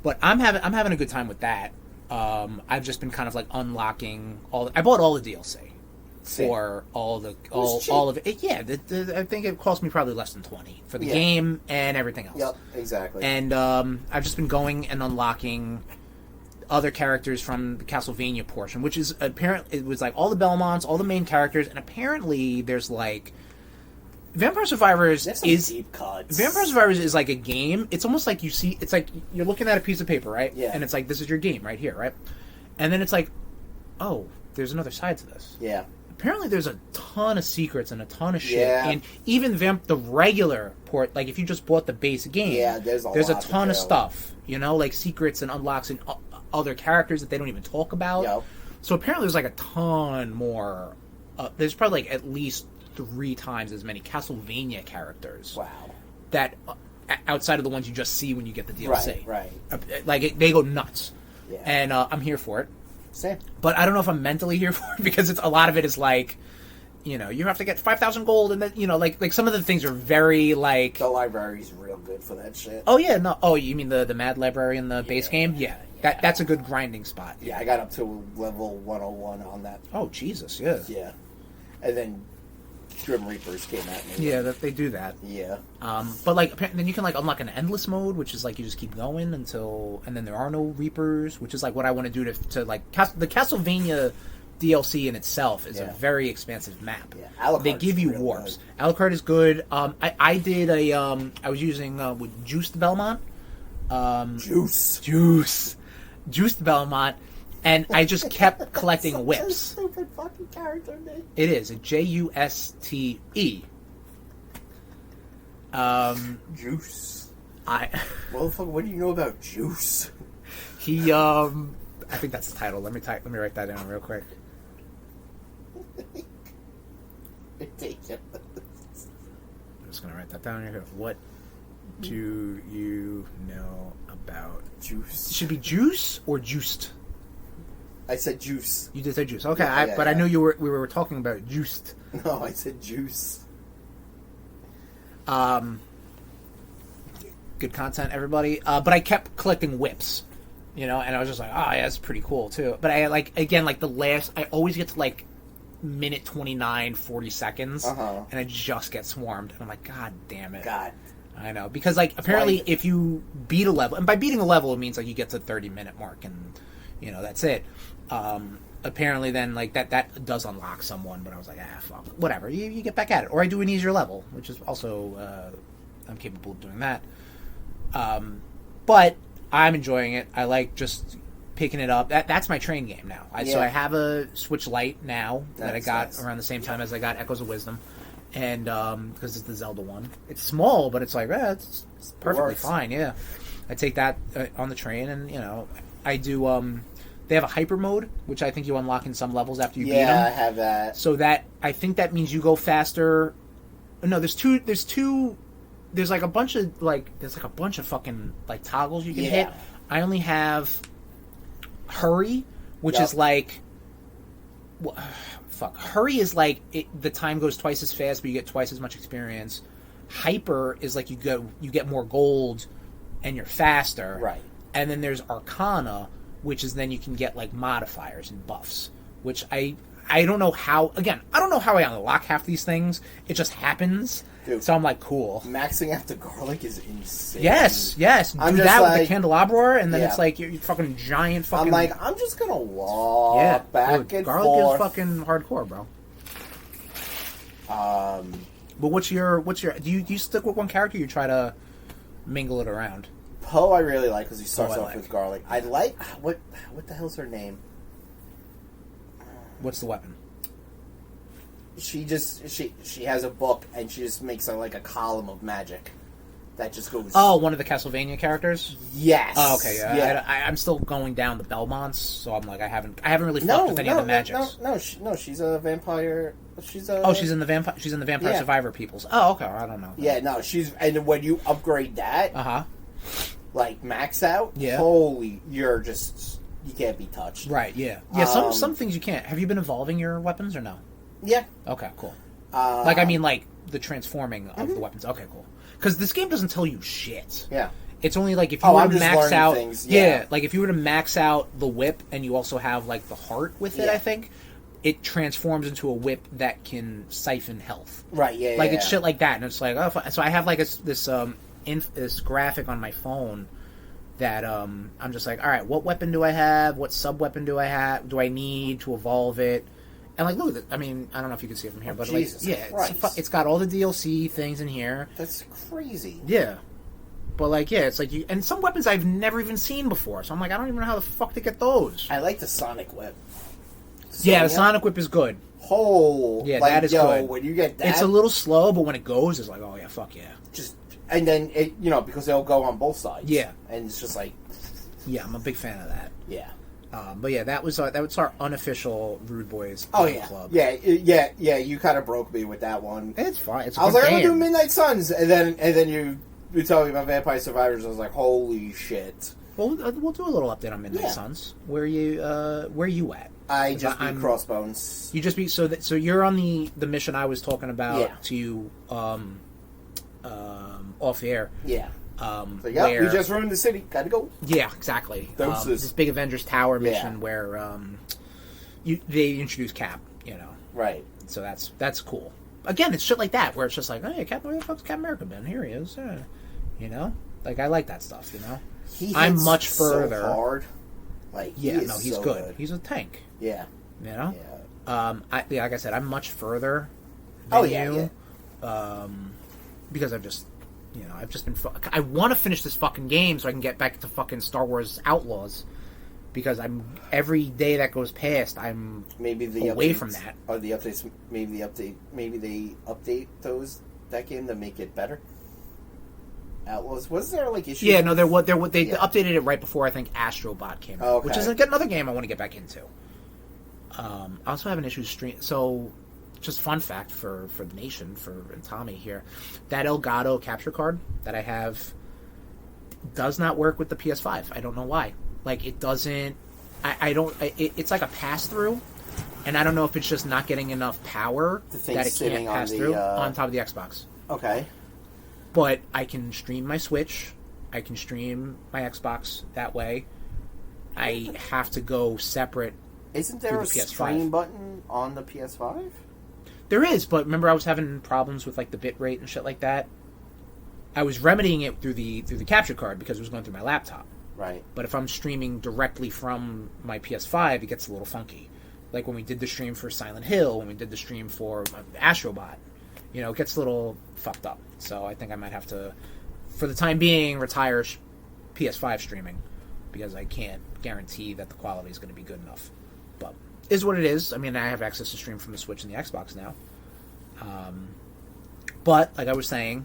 But I'm having a good time with that. I've just been kind of like unlocking I bought all the DLC for all of it. Yeah, I think it cost me probably less than 20 for the game and everything else. Yep, exactly. And I've just been going and unlocking other characters from the Castlevania portion, which is apparently it was like all the Belmonts, all the main characters, and apparently there's like Vampire Survivors deep cuts. Vampire Survivors is like a game. It's almost like it's like you're looking at a piece of paper, right? Yeah. And it's like, this is your game right here, right? And then it's like, oh, there's another side to this. Yeah. Apparently there's a ton of secrets and a ton of shit. Yeah. And even the regular port, like if you just bought the base game, there's a ton of stuff, like secrets and unlocks and other characters that they don't even talk about. Yep. So apparently there's like a ton more. There's probably like at least 3 times as many Castlevania characters. Wow. That outside of the ones you just see when you get the DLC. Right. They go nuts. Yeah. And I'm here for it. Same. But I don't know if I'm mentally here for it because a lot of it is like, you have to get 5,000 gold and then, like some of the things are very like... The library's real good for that shit. Oh, yeah. No. Oh, you mean the Mad Library in the base game? Yeah. That's a good grinding spot. Yeah, I got up to level 101 on that. Oh, Jesus, yeah. Yeah. And then Grim Reapers came at me. Yeah, they do that. Yeah. But like then you can like unlock an endless mode, which is like you just keep going and then there are no Reapers, which is like what I want to do to like the Castlevania DLC in itself is a very expansive map. Yeah, they give you warps. Alucard is good. I did I was using with Juice the Belmont. Juice the Belmont. And I just kept collecting whips. Stupid fucking character name. It is a Juste. Juice. Motherfucker, what do you know about Juice? He I think that's the title. Let me write that down real quick. I'm just gonna write that down here. What do you know about Juice? It should be Juice or Juiced. I said Juice. You did say Juice. Okay, I knew we were talking about Juiced. No, I said Juice. Good content, everybody. But I kept collecting whips, and I was just like, oh yeah, that's pretty cool too. But I I always get to like minute 29, 40 seconds, and I just get swarmed, and I'm like, God damn it. God. I know, because like apparently if you beat a level, and by beating a level it means like you get to the 30-minute mark, and that's it. Apparently then like that does unlock someone, but I was like, fuck, whatever, you get back at it, or I do an easier level, which is also I'm capable of doing that. But I'm enjoying it. I like just picking it up. That's my train game now. So I have a Switch Lite now that I got around the same time as I got Echoes of Wisdom, and because it's the Zelda one. It's small, but it's like it's perfectly fine. Yeah, I take that on the train, and I do. They have a hyper mode, which I think you unlock in some levels after you beat them. Yeah, I have that. So that I think that means you go faster. No, there's two. There's like a bunch of fucking like toggles you can hit. I only have hurry, which is like, hurry is like the time goes twice as fast, but you get twice as much experience. Hyper is like you get more gold, and you're faster. Right. And then there's Arcana, which is then you can get like modifiers and buffs, which I don't know how. Again, I don't know how I unlock half these things. It just happens. Dude, so I'm like, cool. Maxing out the garlic is insane. Yes. I'm do just that like, with the candelabra, and then it's like you're fucking giant fucking. I'm like, I'm just gonna walk back and garlic forth. Garlic is fucking hardcore, bro. But what's your? Do you stick with one character? Or you try to mingle it around. Poe, I really like because he starts off with garlic. I like what the hell's her name? What's the weapon? She has a book and she just makes like a column of magic that just goes. Oh, one of the Castlevania characters. Yes. Oh, okay. Yeah. I'm still going down the Belmonts, so I'm like I haven't really fucked with any of the magics. No. She's a vampire. She's in the Vampire Survivor peoples. Oh, okay. I don't know. Yeah. No. And when you upgrade that. Like max out. Yeah. Holy, you can't be touched. Right. Yeah. Yeah. Some things you can't. Have you been evolving your weapons or no? Yeah. Okay. Cool. I mean, like the transforming of the weapons. Okay, cool. Because this game doesn't tell you shit. Yeah. It's only like if you were to max out things. Yeah, like if you were to max out the whip and you also have like the heart with it, I think it transforms into a whip that can siphon health. Right, yeah. Like it's shit like that, and it's like so I have like this graphic on my phone that I'm just like, all right, what weapon do I have? What sub weapon do I need to evolve it? And like, look at it. I mean, I don't know if you can see it from here, but Jesus Christ. It's got all the DLC things in here. That's crazy. Yeah. But like, yeah, it's like and some weapons I've never even seen before. So I'm like, I don't even know how the fuck to get those. I like the Sonic Whip. Yeah, the Sonic Whip is good. Yeah, like, that is good. When you get that, it's a little slow, but when it goes, it's like, oh yeah, fuck yeah. And then it, because they'll go on both sides. Yeah, and it's just like, yeah, I'm a big fan of that. Yeah. But yeah, that was our unofficial RudeBoyz club. Yeah. You kind of broke me with that one. It's fine. It's I was like, I'm gonna do Midnight Suns, and then you told me about Vampire Survivors. I was like, holy shit. Well, we'll do a little update on Midnight Suns. Where you at? I just beat Crossbones. You just beat so you're on the mission I was talking about to you off air. Yeah. We just ruined the city. Gotta go. Yeah, exactly. This big Avengers Tower mission where they introduce Cap. Right. So that's cool. Again, it's shit like that where it's just like, hey, where the fuck's Cap America been? Here he is. Like I like that stuff. I'm much further. So hard. Like he's so good. He's a tank. Yeah. Yeah. Like I said, I'm much further than you. Because I've just been. I want to finish this fucking game so I can get back to fucking Star Wars Outlaws. Because every day that goes past, I'm away from that. Or the updates, maybe they update that game to make it better. Outlaws, was there like issues? Yeah, no, they updated it right before I think Astrobot came out, which is another game I want to get back into. I also have an issue stream. So, just fun fact for the nation, and Tommy here, that Elgato capture card that I have does not work with the PS5. I don't know why. Like it doesn't. I don't. It's like a pass through, and I don't know if it's just not getting enough power that it can't pass through on top of the Xbox. Okay. But I can stream my Switch. I can stream my Xbox that way. I have to go separate. Isn't there a stream button on the PS5? There is, but remember I was having problems with like the bit rate and shit like that. I was remedying it through the capture card because it was going through my laptop. Right. But if I'm streaming directly from my PS5, it gets a little funky. Like when we did the stream for Silent Hill, when we did the stream for Astrobot, it gets a little fucked up. So I think I might have to, for the time being, retire PS5 streaming because I can't guarantee that the quality is going to be good enough. But is what it is. I mean, I have access to stream from the Switch and the Xbox now. But like I was saying,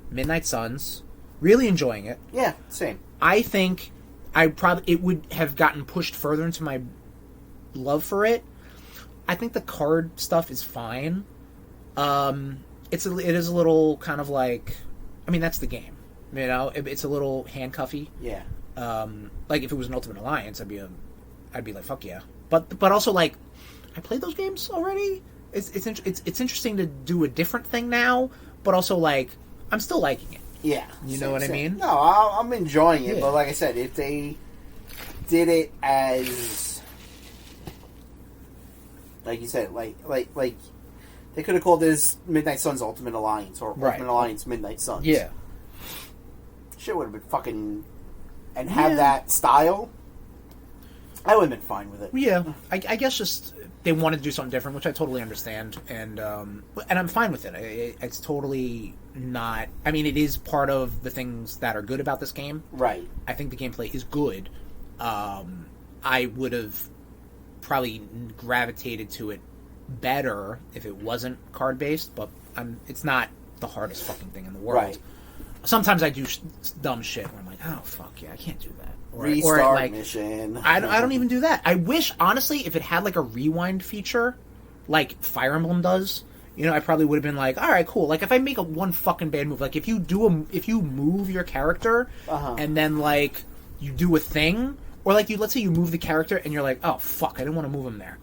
Midnight Suns, really enjoying it. Yeah, same. I think it would have gotten pushed further into my love for it. I think the card stuff is fine. It is a little kind of like, I mean, that's the game. It's a little handcuffy. Yeah. Like if it was an Ultimate Alliance, I'd be like, fuck yeah. But also like, I played those games already. It's interesting to do a different thing now, but also like, I'm still liking it. Yeah. You know what I mean? No, I'm enjoying it, but like I said, if they did it as, like you said, like they could have called this Midnight Suns Ultimate Alliance or Ultimate Alliance Midnight Suns. Yeah. Shit would have been fucking, and have that style, I would have been fine with it. Yeah. I guess just they wanted to do something different, which I totally understand, and I'm fine with it. It's totally not. I mean, it is part of the things that are good about this game. Right. I think the gameplay is good. I would have probably gravitated to it better if it wasn't card based, but it's not the hardest fucking thing in the world. Right. Sometimes I do dumb shit where I'm like, oh fuck yeah, I can't do that. Restart mission. I don't even do that. I wish, honestly, if it had like a rewind feature, like Fire Emblem does, I probably would have been like, all right, cool. Like if I make one fucking bad move, like if you move your character and then like you do a thing, or like let's say you move the character and you're like, oh fuck, I didn't want to move him there.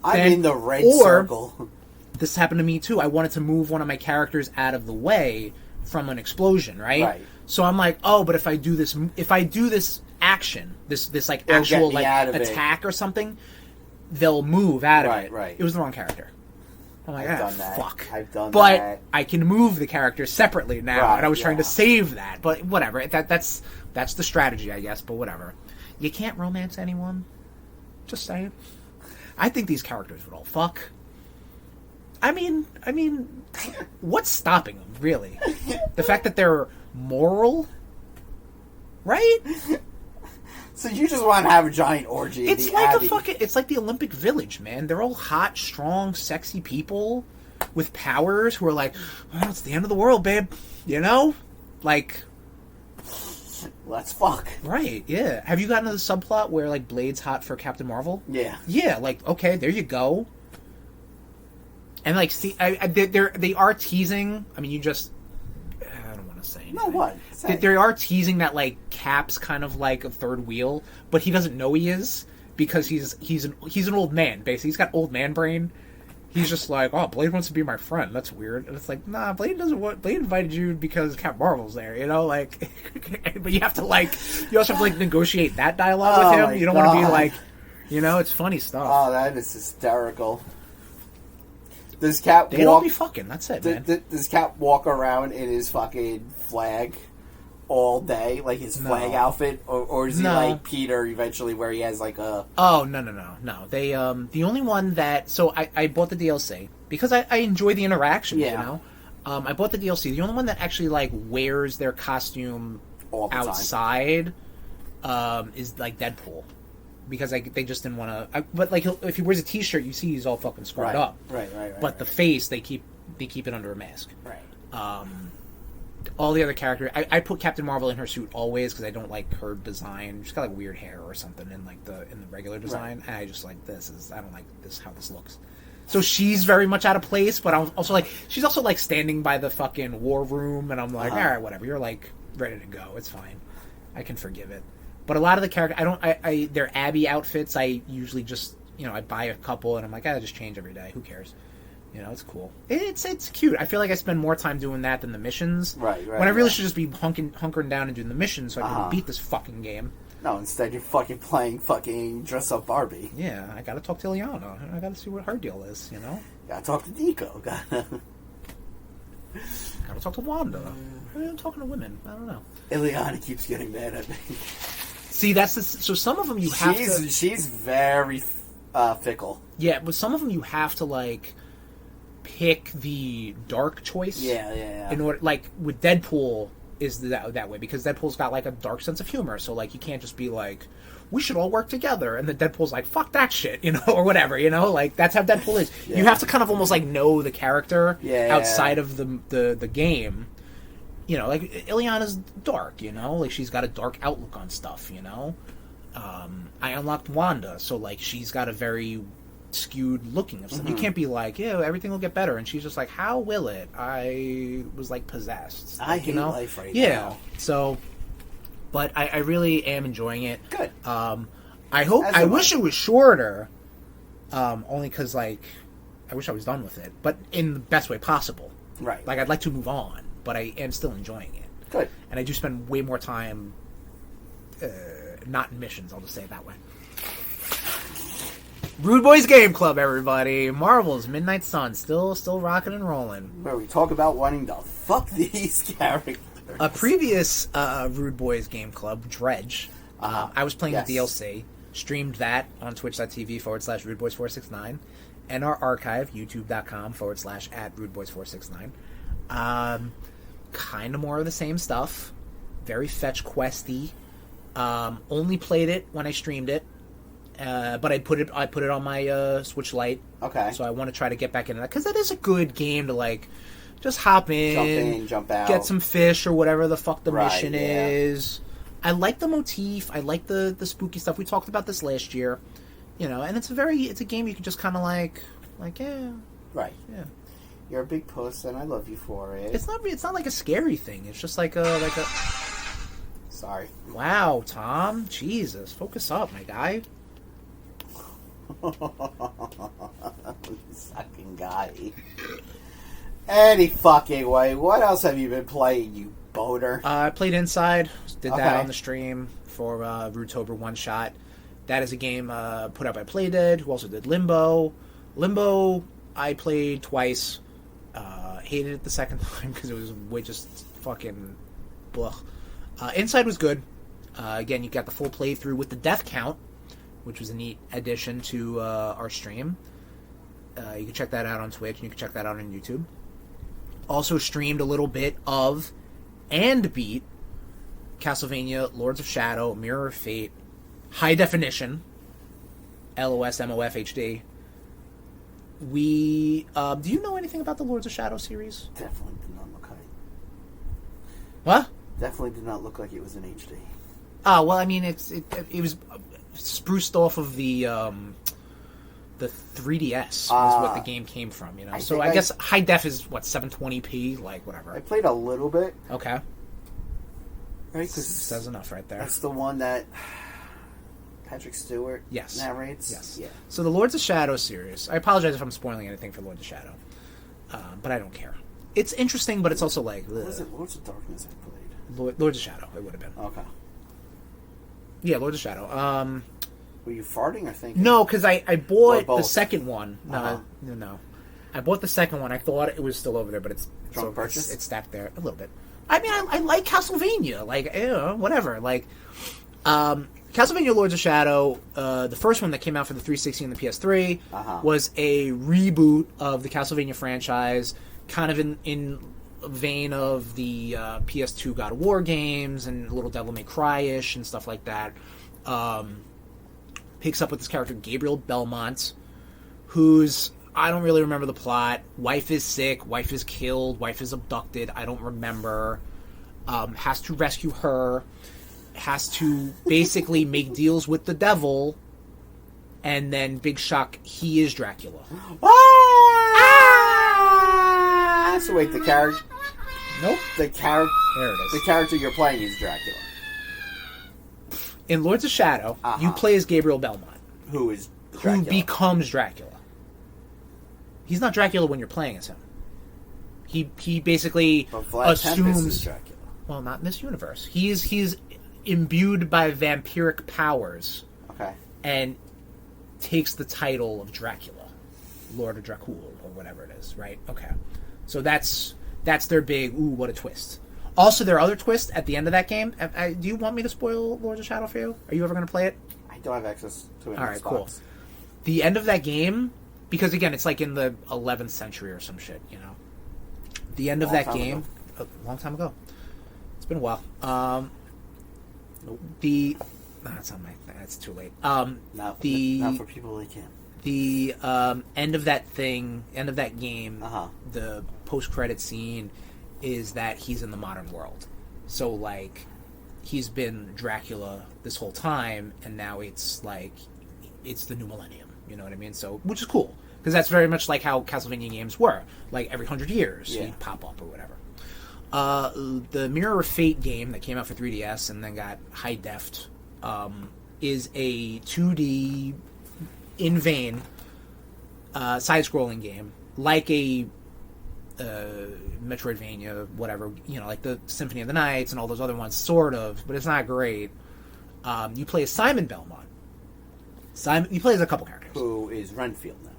I'm in the red circle. this happened to me too. I wanted to move one of my characters out of the way from an explosion, right? Right. So I'm like, oh, but if I do this action, this like actual like attack or something, they'll move out of it. Right. It was the wrong character. I'm like, I've done that. Fuck. I've done but that. But I can move the characters separately now, Right, and I was trying to save that. But whatever. That's the strategy, I guess. But whatever. You can't romance anyone. Just saying. I think these characters would all fuck. I mean, what's stopping them, really? The fact that they're moral, right? So you just want to have a giant orgy? It's like it's like the Olympic Village, man. They're all hot, strong, sexy people with powers who are like, well, it's the end of the world, babe. You know, like, let's fuck. Right? Yeah. Have you gotten to the subplot where like Blade's hot for Captain Marvel? Yeah. Yeah. Like, okay, there you go. And like, see, they are teasing. I mean, I don't want to say anything. No, what? They are teasing that like Cap's kind of like a third wheel, but he doesn't know he is because he's an old man. Basically, he's got old man brain. He's just like, oh, Blade wants to be my friend. That's weird. And it's like, nah, Blade doesn't want. Blade invited you because Cap Marvel's there. You know, like, but you also have to like negotiate that dialogue with him. You don't want to be like, you know, it's funny stuff. Oh, that is hysterical. Does Cap They don't be fucking. That's it, man. Does Cap walk around in his fucking flag all day, like his flag outfit, or is he like Peter eventually, where he has like a? Oh no. They the only one that I bought the DLC because I enjoy the interaction. Yeah. You know, I bought the DLC. The only one that actually like wears their costume all the outside is like Deadpool. Because they just didn't want to. But like, if he wears a T-shirt, you see he's all fucking scarred up. Right. But the face, they keep it under a mask. Right. All the other characters, I put Captain Marvel in her suit always because I don't like her design. She's got like weird hair or something in like the regular design. Right. And I just like I don't like this how this looks. So she's very much out of place. But I'm also like, she's also like standing by the fucking war room, and I'm like, all right, whatever. You're like ready to go. It's fine. I can forgive it. But a lot of the characters, their Abby outfits, I usually just, I buy a couple and I'm like, I just change every day. Who cares? It's cool. It's cute. I feel like I spend more time doing that than the missions. Right. When I really should just be hunkering down and doing the missions so I can beat this fucking game. No, instead you're fucking playing fucking Dress Up Barbie. Yeah, I gotta talk to Ileana. I gotta see what her deal is, Gotta talk to Nico. Gotta talk to Wanda. I'm talking to women. I don't know. Ileana keeps getting mad at me. See, so some of them you have to... She's very fickle. Yeah, but some of them you have to, like, pick the dark choice. Yeah. In order, like, with Deadpool is that way, because Deadpool's got, like, a dark sense of humor, so, like, you can't just be like, we should all work together, and then Deadpool's like, fuck that shit, or whatever, like, that's how Deadpool is. Yeah. You have to kind of almost, like, know the character outside of the game. Like, Ileana's dark, like, she's got a dark outlook on stuff, I unlocked Wanda, so, like, she's got a very skewed looking of stuff. Mm-hmm. You can't be like, everything will get better, and she's just like, how will it? I was, like, possessed. I hate life right now. Yeah, so, but I really am enjoying it. Good. I wish it was shorter, only because, like, I wish I was done with it, but in the best way possible. Right. Like, I'd like to move on. But I am still enjoying it. Good. And I do spend way more time not in missions, I'll just say it that way. RudeBoyz Game Club, everybody. Marvel's Midnight Sun, still rocking and rolling. Where we talk about wanting to fuck these characters. A previous RudeBoyz Game Club, Dredge, I was playing the DLC, streamed that on twitch.tv/RudeBoyz469, and our archive, youtube.com/@RudeBoyz469. Kind of more of the same stuff. Very fetch questy. Only played it when I streamed it, but I put it on my Switch Lite. Okay. So I want to try to get back into that because that is a good game to like just hop in, jump out, get some fish or whatever the fuck the mission is. I like the motif. I like the spooky stuff. We talked about this last year, and it's a game you can just kind of like right, yeah. You're a big puss, and I love you for it. It's not like a scary thing. It's just like a. Sorry. Wow, Tom. Jesus, focus up, my guy. Sucking guy. Any fucking way. What else have you been playing, you boner? I played Inside. Did Okay. that on the stream for Rudetober One Shot. That is a game put out by Playdead, who also did Limbo. Limbo, I played twice. Hated it the second time because it was way just fucking... Blah. Inside was good. Again, you got the full playthrough with the death count, which was a neat addition to our stream. You can check that out on Twitch, and you can check that out on YouTube. Also streamed a little bit of and beat Castlevania Lords of Shadow, Mirror of Fate, High Definition, LOS MOF HD. We do you know anything about the Lords of Shadow series? Definitely did not look like What? Definitely did not look like it was in HD. Oh well, I mean it was spruced off of the 3DS was what the game came from, you know. I guess high def is what 720p, like whatever. I played a little bit. Okay. Right, because says enough right there. That's the one that Patrick Stewart yes. narrates. Yes. Yeah. So the Lords of Shadow series. I apologize if I'm spoiling anything for Lords of Shadow, but I don't care. It's interesting, but it's also like. What was it? Lords of Darkness I played. Lords of Shadow. It would have been. Okay. Yeah, Lords of Shadow. Were you farting or thinking? No, because I bought both? the second one. No. I bought the second one. I thought it was still over there, but it's purchase? It's stacked there a little bit. I mean, I like Castlevania. Like, whatever. Like, Castlevania Lords of Shadow, the first one that came out for the 360 and the PS3, was a reboot of the Castlevania franchise, kind of in vein of the PS2 God of War games and Little Devil May Cry-ish and stuff like that. Picks up with this character, Gabriel Belmont, who's... I don't really remember the plot. Wife is sick. Wife is killed. Wife is abducted. I don't remember. Has to rescue her. Has to basically make deals with the devil. And then, big shock, he is Dracula. So wait, the character... Nope. There it is. The character you're playing is Dracula. In Lords of Shadow, you play as Gabriel Belmont. Who is Dracula. Who becomes Dracula. He's not Dracula when you're playing as him. He basically assumes is Dracula. Well, not in this universe. He's imbued by vampiric powers. Okay. And takes the title of Dracula, Lord of Dracul, or whatever it is. Right? Okay. So that's their big ooh, what a twist. Also, their other twist at the end of that game. Do you want me to spoil Lords of Shadow for you? Are you ever going to play it? I don't have access to it. All right, cool. The end of that game. Because, again, it's like in the 11th century or some shit, you know. The end of that game... A long time ago. It's been a while. That's too late. Not for people they can. The end of that game, the post-credit scene, is that he's in the modern world. So, like, he's been Dracula this whole time, and now it's, like, it's the new millennium. You know what I mean? So, which is cool. Because that's very much like how Castlevania games were. Like, every 100 years, he'd pop up or whatever. The Mirror of Fate game that came out for 3DS and then got high defed is a 2D, in vain, side-scrolling game. Like a Metroidvania, whatever. You know, like the Symphony of the Nights and all those other ones, sort of. But it's not great. You play as Simon Belmont. You play as a couple characters. Who is Renfield now?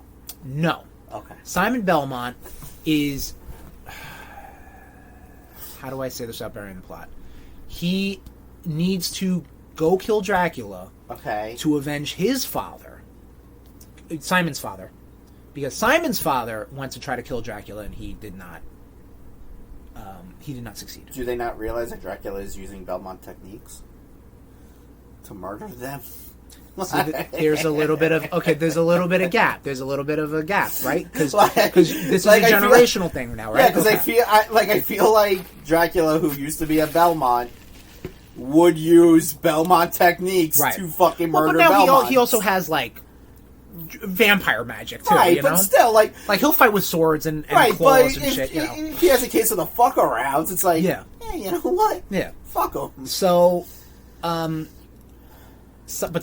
No. Okay. Simon Belmont is... How do I say this without burying the plot? He needs to go kill Dracula to avenge his father. Simon's father. Because Simon's father went to try to kill Dracula and he did not succeed. Do they not realize that Dracula is using Belmont techniques to murder them? See, there's a little bit of gap. There's a little bit of a gap, right? Because this is a generational thing now, right? Yeah, because I feel like Dracula, who used to be a Belmont, would use Belmont techniques to fucking murder Belmont. But now he also has like vampire magic too, right? You know? But still, like he'll fight with swords and claws and shit. If he has a case of the fuck arounds, it's like, yeah, you know what? Yeah, fuck him. So, but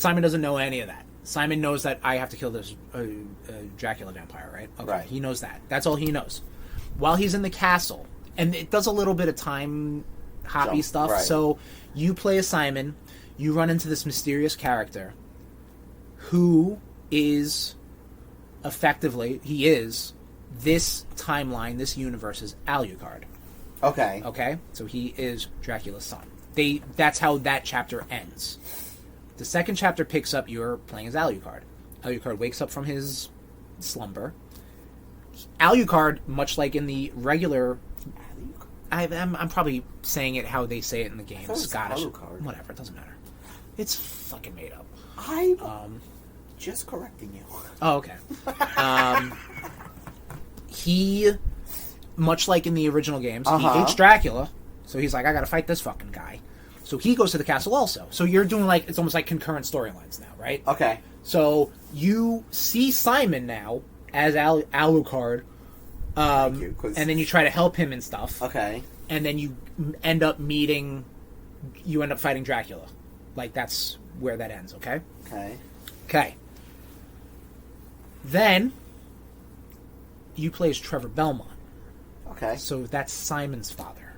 Simon doesn't know any of that. Simon knows that I have to kill this Dracula vampire, right? Okay. Right. He knows that. That's all he knows. While he's in the castle, and it does a little bit of time hoppy stuff. Right. So you play as Simon. You run into this mysterious character who is effectively, he is this timeline, this universe's Alucard. Okay. Okay? So he is Dracula's son. That's how that chapter ends. The second chapter picks up, you're playing as Alucard. Alucard wakes up from his slumber. Alucard, much like in the regular... I'm probably saying it how they say it in the game. Scottish. Alucard. Whatever, it doesn't matter. It's fucking made up. I'm just correcting you. Oh, okay. He, much like in the original games, he hates Dracula, so he's like, I gotta fight this fucking guy. So he goes to the castle also. So you're doing like, it's almost like concurrent storylines now, right? Okay. So you see Simon now as Alucard, and then you try to help him and stuff. Okay. And then you end up fighting Dracula. Like, that's where that ends, okay? Okay. Then, you play as Trevor Belmont. Okay. So that's Simon's father.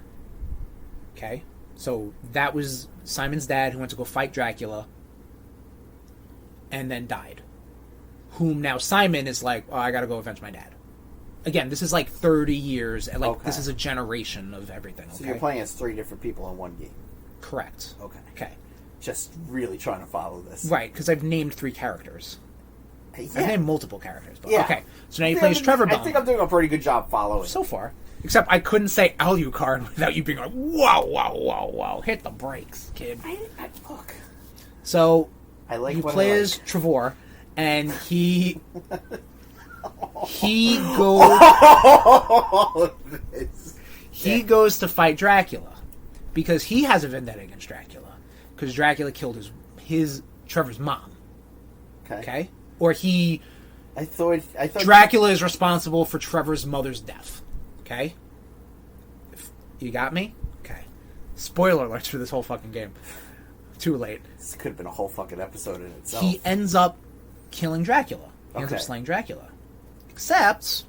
Okay? So that was Simon's dad who went to go fight Dracula and then died. Whom now Simon is like, oh, I gotta go avenge my dad. Again, this is like 30 years, and like this is a generation of everything, okay? So you're playing as 3 different people in one game. Correct. Okay. Just really trying to follow this. Right, because I've named 3 characters. Yeah. I've named multiple characters. But Yeah. Okay, so now you play as Trevor Belmont. I think I'm doing a pretty good job following. So far. Except I couldn't say Alucard without you being like, whoa. Hit the brakes, kid. Look. So, I like you play as Trevor, and he goes... he goes to fight Dracula. Because he has a vendetta against Dracula. Because Dracula killed his Trevor's mom. Okay? Or I thought Dracula is responsible for Trevor's mother's death. Okay? You got me? Okay. Spoiler alerts for this whole fucking game. Too late. This could have been a whole fucking episode in itself. He ends up killing Dracula. He ends up slaying Dracula. Except,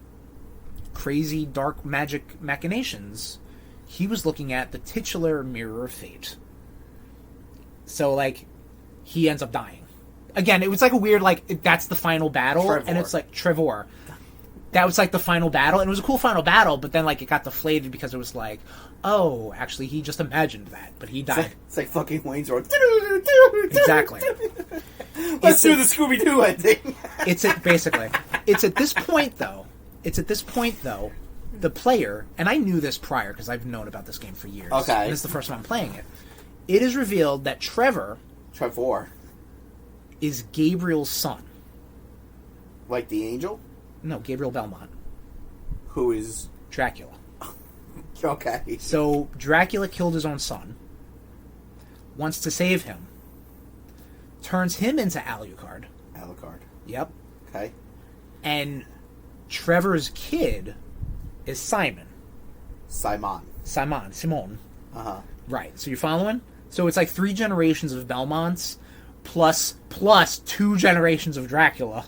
crazy dark magic machinations, he was looking at the titular Mirror of Fate. So, like, he ends up dying. Again, it was like a weird, like, that's the final battle, Trevor. And it's like, Trevor. That was like the final battle, and it was a cool final battle, but then, like, it got deflated because it was like, oh, actually, he just imagined that, but he died. It's like fucking Wayne's World. Exactly. Let's do the Scooby-Doo ending. It's at this point, though, the player, and I knew this prior because I've known about this game for years. Okay. And this is the first time I'm playing it. It is revealed that Trevor is Gabriel's son. Like the angel? No, Gabriel Belmont. Who is... Dracula. Okay. So, Dracula killed his own son, wants to save him, turns him into Alucard. Yep. Okay. And Trevor's kid is Simon. Simon. Uh-huh. Right. So you're following? So it's like 3 generations of Belmonts plus 2 generations of Dracula.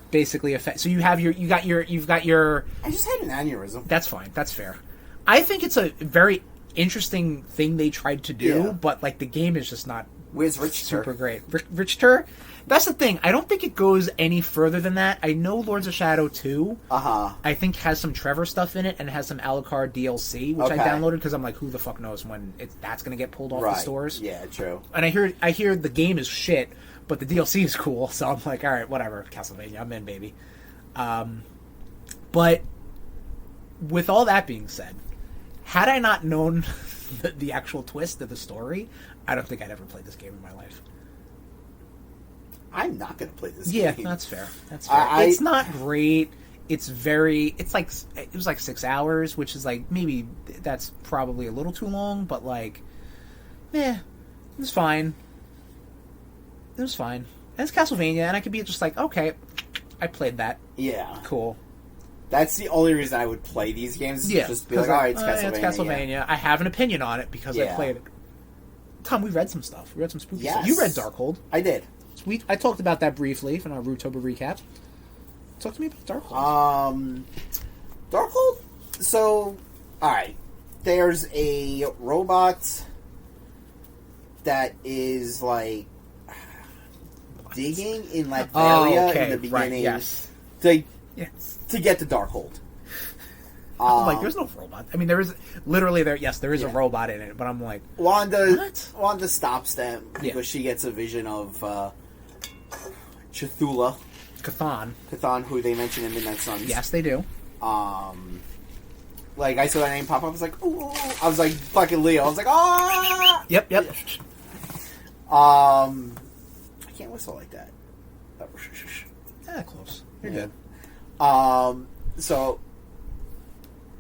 Basically, so you've got your. I just had an aneurysm. That's fine. That's fair. I think it's a very interesting thing they tried to do, but like the game is just not. Where's Rudetober? Super great. Rudetober? That's the thing. I don't think it goes any further than that. I know Lords of Shadow 2, I think has some Trevor stuff in it, and it has some Alucard DLC, which I downloaded because I'm like, who the fuck knows when that's going to get pulled off the stores. Yeah, true. And I hear the game is shit, but the DLC is cool, so I'm like, alright, whatever, Castlevania, I'm in, baby. But, with all that being said, had I not known the actual twist of the story, I don't think I'd ever played this game in my life. I'm not going to play this game. Yeah, that's fair. It's not great. It was like 6 hours, which is like, maybe that's probably a little too long, but like, it was fine. And it's Castlevania, and I could be just like, okay, I played that. Yeah. Cool. That's the only reason I would play these games. Just be like, alright, it's Castlevania. It's Castlevania. Yeah. I have an opinion on it because I played it. Tom, we read some stuff. We read some spooky stuff. You read Darkhold. I did. I talked about that briefly in our Rudetober recap. Talk to me about Darkhold. Darkhold? So, alright. There's a robot that is, like, digging in Latveria in the beginning right, yes. to get the Darkhold. I'm like, there's no robot. I mean, there is literally there. Yes, there is a robot in it, but I'm like, Wanda stops them because she gets a vision of Cthulhu, Cthon, who they mention in Midnight Suns. Yes, they do. Like I saw that name pop up, I was like, ooh! I was like, fucking Leo. I was like, ah! Yep. I can't whistle like that. Close. You're good. So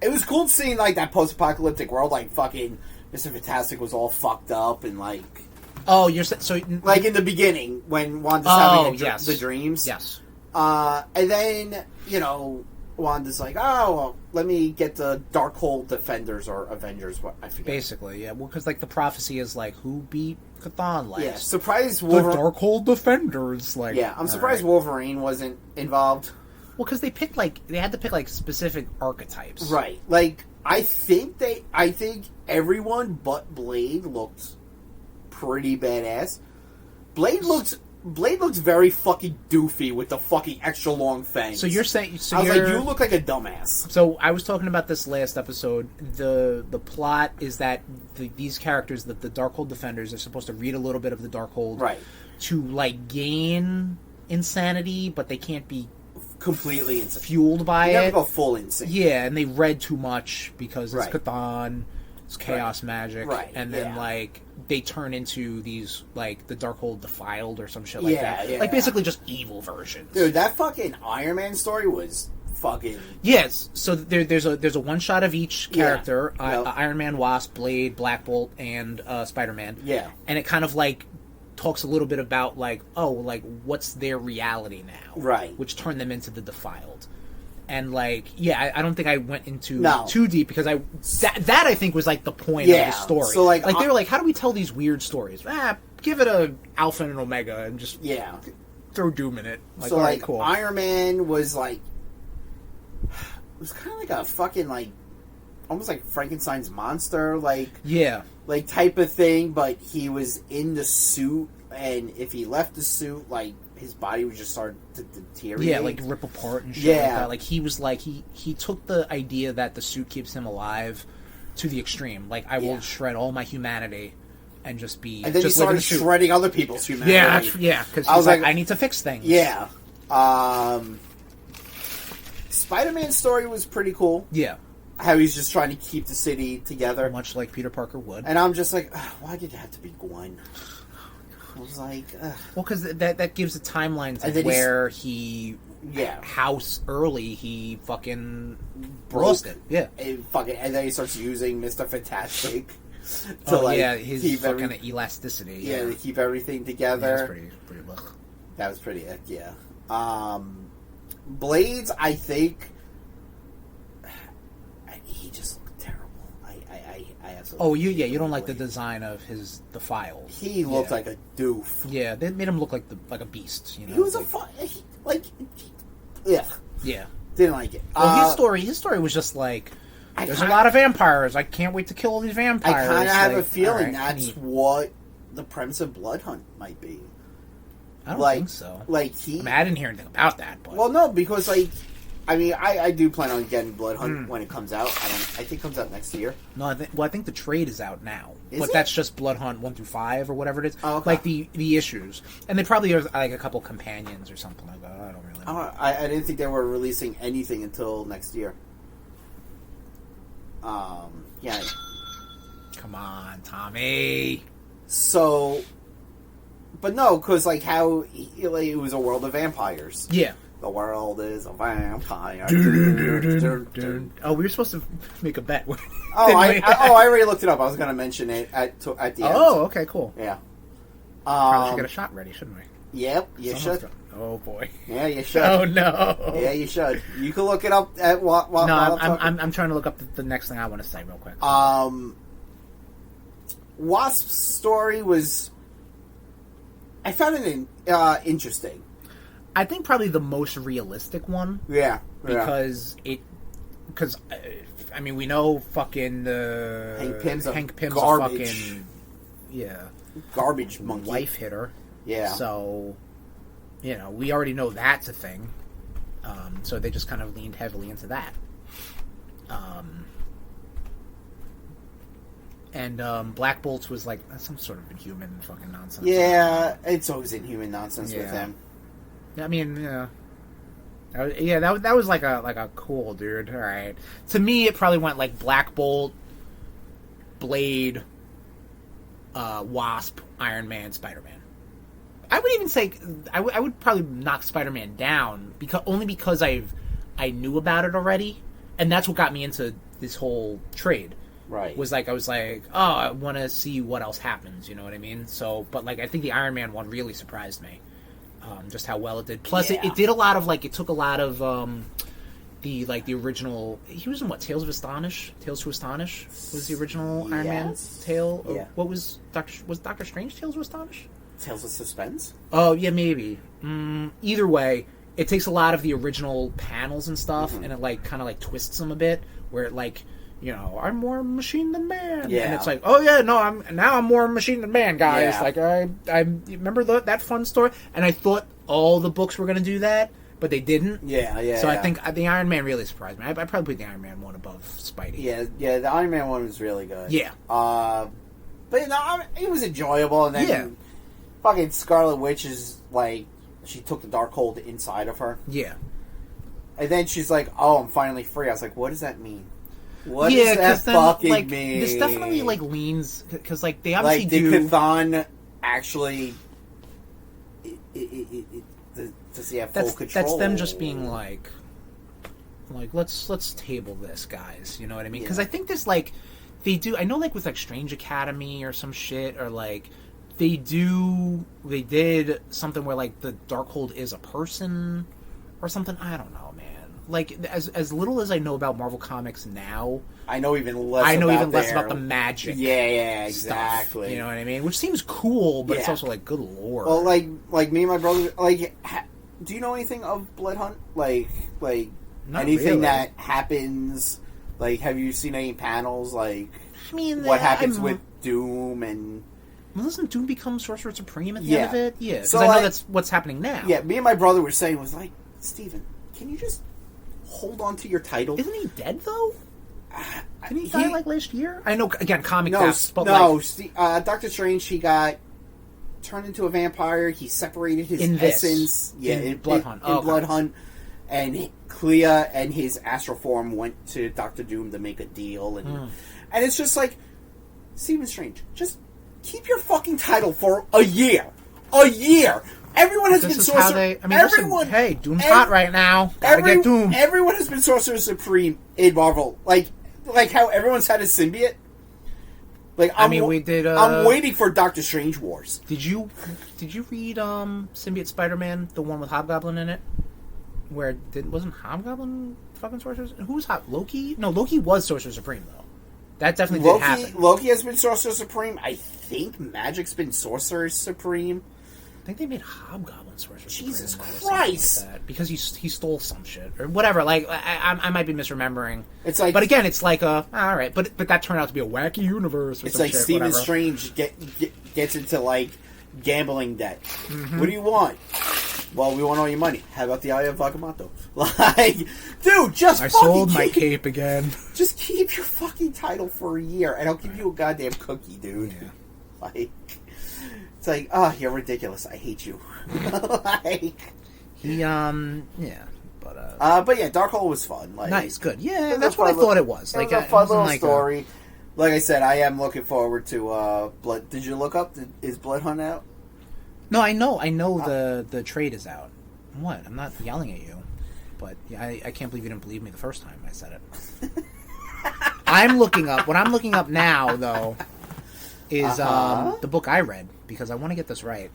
it was cool seeing like that post-apocalyptic world, like fucking Mr. Fantastic was all fucked up and like. Oh, you're so like in the beginning when Wanda's having the dreams. Yes. And then Wanda's like, oh, well, let me get the Darkhold Defenders or Avengers. What I forget. Basically, yeah. Well, because like the prophecy is like, who beat Cthon last? Yeah. Surprised the Darkhold Defenders. Like, yeah, I'm surprised Wolverine wasn't involved. Well, because they had to pick like specific archetypes, right? Like, I think everyone but Blade looked pretty badass. Blade looked very fucking doofy with the fucking extra long fangs. So you're saying... So I was like, you look like a dumbass. So I was talking about this last episode. The plot is that these characters, the Darkhold Defenders, are supposed to read a little bit of the Darkhold, right, to like gain insanity, but they can't be completely fueled by it. You never go full insane. Yeah, and they read too much because it's Cthon, it's chaos magic, right? And then like they turn into these like the Darkhold Defiled or some shit like that. Yeah. Like basically just evil versions. Dude, that fucking Iron Man story was fucking... Yes, so there's a one shot of each character, Iron Man, Wasp, Blade, Black Bolt, and Spider-Man. Yeah. And it kind of like talks a little bit about like, what's their reality now? Right. Which turned them into the Defiled. And like, I don't think I went into too deep because that I think was like the point of the story. So like they were like, how do we tell these weird stories? Give it a Alpha and an Omega and just throw Doom in it. Like, so all like right, cool. Iron Man was like, it was kind of like a fucking like, almost like Frankenstein's monster, like type of thing. But he was in the suit, and if he left the suit, like, his body would just start to deteriorate. Yeah, like rip apart and shit like that. Like, he was like, he took the idea that the suit keeps him alive to the extreme. Like, I will shred all my humanity and just be... And then just he started shredding other people's humanity. Yeah, because I was like, I need to fix things. Yeah. Spider-Man's story was pretty cool. Yeah. How he's just trying to keep the city together. Much like Peter Parker would. And I'm just like, why did it have to be Gwen? I was like, ugh. Well, because that gives a timeline to where he house early he fucking lost it. Yeah. And then he starts using Mr. Fantastic to his keep fucking elasticity. Yeah, to keep everything together. Yeah, that's pretty That was pretty Blades, I think he just looked terrible. I absolutely you don't like the design of his Defiled. He looked like a doof. Yeah, they made him look like a beast. You know, he was yeah. Didn't like it. Well, his story was just like, there's a lot of vampires. I can't wait to kill all these vampires. I kind of have a feeling that's what the premise of Blood Hunt might be. I don't think so. Like I didn't hear anything about that. But. Well, no, because I do plan on getting Blood Hunt when it comes out. I think it comes out next year. No, I think the trade is out now. Is it? That's just Blood Hunt 1 through 5 or whatever it is. Oh, okay. Like the issues, and they probably are like a couple companions or something like that. I don't really know. I didn't think they were releasing anything until next year. Yeah. Come on, Tommy. So, but no, because like how it was a world of vampires. Yeah. The world is a vampire. Oh, we were supposed to make a bet. I already looked it up. I was going to mention it at the end. Oh, okay, cool. Yeah. Probably should get a shot ready, shouldn't we? Yep, you should. Oh boy. Yeah, you should. Oh no. Yeah, you should. You can look it up at what. No, I'm trying to look up the next thing I want to say real quick. Wasp's story was I found it interesting. I think probably the most realistic one. Yeah. Because I mean, we know fucking Hank Pym's garbage. a fucking Garbage monkey. Wife hitter. Yeah. So, we already know that's a thing. So they just kind of leaned heavily into that. And Black Bolt's was like some sort of inhuman fucking nonsense. Yeah, it's always inhuman nonsense with him. I mean, that was like a cool dude. All right, to me, it probably went like Black Bolt, Blade, Wasp, Iron Man, Spider-Man. I would even say I would probably knock Spider-Man down because I knew about it already, and that's what got me into this whole trade. Right. I was like, oh, I want to see what else happens. You know what I mean? So, but like, I think the Iron Man one really surprised me, just how well it did. Plus, it did a lot of it took a lot of the original. He was in what? Tales to Astonish was the original Iron Man tale. Yeah. What was Doctor Strange Tales to Astonish? Tales of Suspense? Oh, yeah, maybe. Either way, it takes a lot of the original panels and stuff, and it kind of twists them a bit, where it I'm more machine than man. Yeah. And it's like, oh yeah, no, I'm more machine than man, guys. Yeah. Like I remember that fun story, and I thought all the books were going to do that, but they didn't. Yeah. So I think the Iron Man really surprised me. I probably put the Iron Man one above Spidey. Yeah, the Iron Man one was really good. Yeah. But it was enjoyable, and then fucking Scarlet Witch is she took the Darkhold inside of her. Yeah. And then she's like, "Oh, I'm finally free." I was like, "What does that mean? What does that fucking mean?" This definitely leans because they obviously do. Did Chthon actually? Does he have full control? That's them just being like let's table this, guys. You know what I mean? Because I think there's they do. I know with Strange Academy or some shit or they did something where the Darkhold is a person or something. I don't know, man. As little as I know about Marvel Comics now, I know even less about the magic. Yeah, exactly. Stuff, you know what I mean? Which seems cool, but it's also good lord. Well, me and my brother, do you know anything of Blood Hunt? Not anything really. that happens? Have you seen any panels? I mean, what happens with Doom and? Well, doesn't Doom become Sorcerer Supreme at the end of it? Yeah. Because So, I know that's what's happening now. Yeah, me and my brother were saying Steven, can you just hold on to your title? Isn't he dead though? Didn't he die last year? I know, again, comic thefts, but Doctor Strange, he got turned into a vampire. He separated his essence. In Blood Hunt. In Blood Hunt. And Clea and his astral form went to Doctor Doom to make a deal. And it's just Stephen Strange, just keep your fucking title for a year. A year! Everyone has been Sorcerer... Listen, hey, Doom's hot right now. Gotta get Doom. Everyone has been Sorcerer Supreme in Marvel. Like how everyone's had a symbiote. We did... I'm waiting for Doctor Strange Wars. Did you read Symbiote Spider-Man, the one with Hobgoblin in it? Wasn't Hobgoblin fucking Sorcerer? Who was Loki? No, Loki was Sorcerer Supreme, though. That definitely did happen. Loki has been Sorcerer Supreme. I think Magic's been Sorcerer Supreme. I think they made Hobgoblin Sorcerer Supreme. Jesus Christ! Because he stole some shit or whatever. I might be misremembering. It's but again, it's all right. But that turned out to be a wacky universe. Or it's some like shit, Stephen whatever. Strange gets into gambling debt. Mm-hmm. What do you want? Well, we want all your money. How about the Eye of Agamotto? Dude, I sold my cape again. Just keep your fucking title for a year, and I'll give you a goddamn cookie, dude. Yeah. It's you're ridiculous. I hate you. But yeah, Darkhold was fun. Nice, good. Yeah, that's what I thought it was. It was a fun little story. Like I said, I am looking forward to Blood. Did you look up? Is Blood Hunt out? No, I know the trade is out. What? I'm not yelling at you, but I can't believe you didn't believe me the first time I said it. I'm looking up. What I'm looking up now, though, is the book I read because I want to get this right.